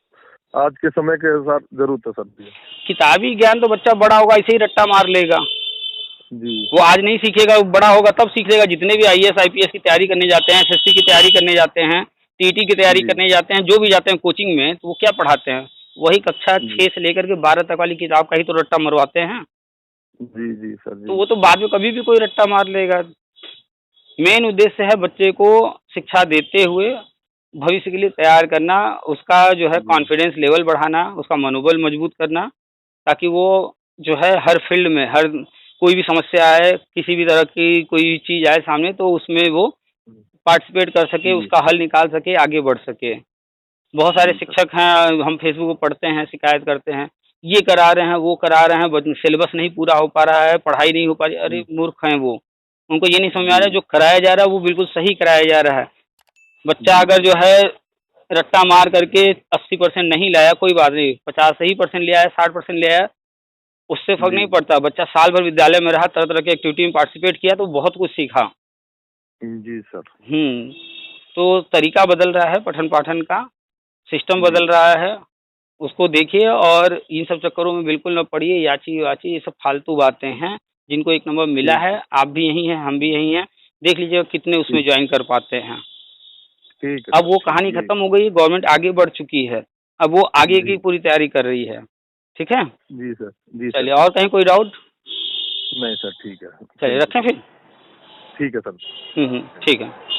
Speaker 2: आज के समय के साथ जरूरत है सर ये।
Speaker 3: किताबी ज्ञान तो बच्चा बड़ा होगा ऐसे ही रट्टा मार लेगा।
Speaker 2: जी
Speaker 3: वो आज नहीं सीखेगा, वो बड़ा होगा तब सीख लेगा। जितने भी आईएएस, आईपीएस की तैयारी करने जाते हैं, एसएससी की तैयारी करने जाते हैं, टीटी की तैयारी
Speaker 2: जी
Speaker 3: करने जाते हैं, जो भी जाते हैं कोचिंग में, तो वो क्या पढ़ाते हैं? वही कक्षा
Speaker 2: जी
Speaker 3: 6 से लेकर के 12 तक वाली किताब का ही तो रट्टा मरवाते हैं।
Speaker 2: जी जी सर।
Speaker 3: तो
Speaker 2: जी
Speaker 3: वो तो बाद में कभी भी कोई रट्टा मार लेगा। मेन उद्देश्य है बच्चे को शिक्षा देते हुए भविष्य के लिए तैयार करना, उसका जो है
Speaker 2: जी
Speaker 3: कॉन्फिडेंस लेवल बढ़ाना, उसका मनोबल मजबूत करना, ताकि वो जो है हर फील्ड में हर कोई भी समस्या आए, किसी भी तरह की कोई चीज़ आए सामने तो उसमें वो पार्टिसिपेट कर सके,
Speaker 2: जी
Speaker 3: उसका हल निकाल सके, आगे बढ़ सके। बहुत सारे
Speaker 2: जी सर।
Speaker 3: शिक्षक हैं, हम फेसबुक पे पढ़ते हैं, शिकायत करते हैं, ये करा रहे हैं, वो करा रहे हैं, बच सिलेबस नहीं पूरा हो पा रहा है, पढ़ाई नहीं हो पा रही है। अरे मूर्ख हैं वो। उनको ये नहीं समझ में आ रहा है
Speaker 2: जी
Speaker 3: जो कराया जा रहा है वो बिल्कुल सही कराया जा रहा है। बच्चा
Speaker 2: जी
Speaker 3: अगर
Speaker 2: जी
Speaker 3: जो है रट्टा मार करके 80% नहीं लाया कोई बात नहीं, 50 ही परसेंट ले आया, 60% ले आया, उससे फ़र्क
Speaker 2: जी
Speaker 3: नहीं पड़ता। बच्चा साल भर विद्यालय में रहा, तरह-तरह की एक्टिविटी में पार्टिसिपेट किया तो बहुत कुछ सीखा।
Speaker 2: जी सर।
Speaker 3: हुँ, तो तरीका बदल रहा है पठन-पाठन का, सिस्टम
Speaker 2: जी
Speaker 3: बदल रहा है, उसको देखिए और इन सब चक्करों में बिल्कुल ना पड़िए, याची-वाची ये सब फालतू बातें हैं, जिनको 1 नंबर मिला
Speaker 2: ठीक
Speaker 3: है, आप भी यही हैं, हम भी यही हैं, देख लीजिएगा कितने उसमें
Speaker 2: ठीक
Speaker 3: जॉइन कर पाते हैं।
Speaker 2: ठीक है
Speaker 3: अब
Speaker 2: सर।
Speaker 3: वो
Speaker 2: ठीक
Speaker 3: कहानी
Speaker 2: ये।
Speaker 3: खत्म हो गई, गवर्नमेंट आगे बढ़ चुकी है, अब वो आगे की
Speaker 2: जी
Speaker 3: पूरी तैयारी कर रही है, ठीक है?
Speaker 2: जी सर। जी सर।
Speaker 3: चलिए और कहीं कोई डाउट?
Speaker 2: नहीं सर, ठीक है।
Speaker 3: चलिए
Speaker 2: थैंक यू
Speaker 3: रखें
Speaker 2: सर।
Speaker 3: फिर?
Speaker 2: ठीक है सर।
Speaker 3: ठीक है।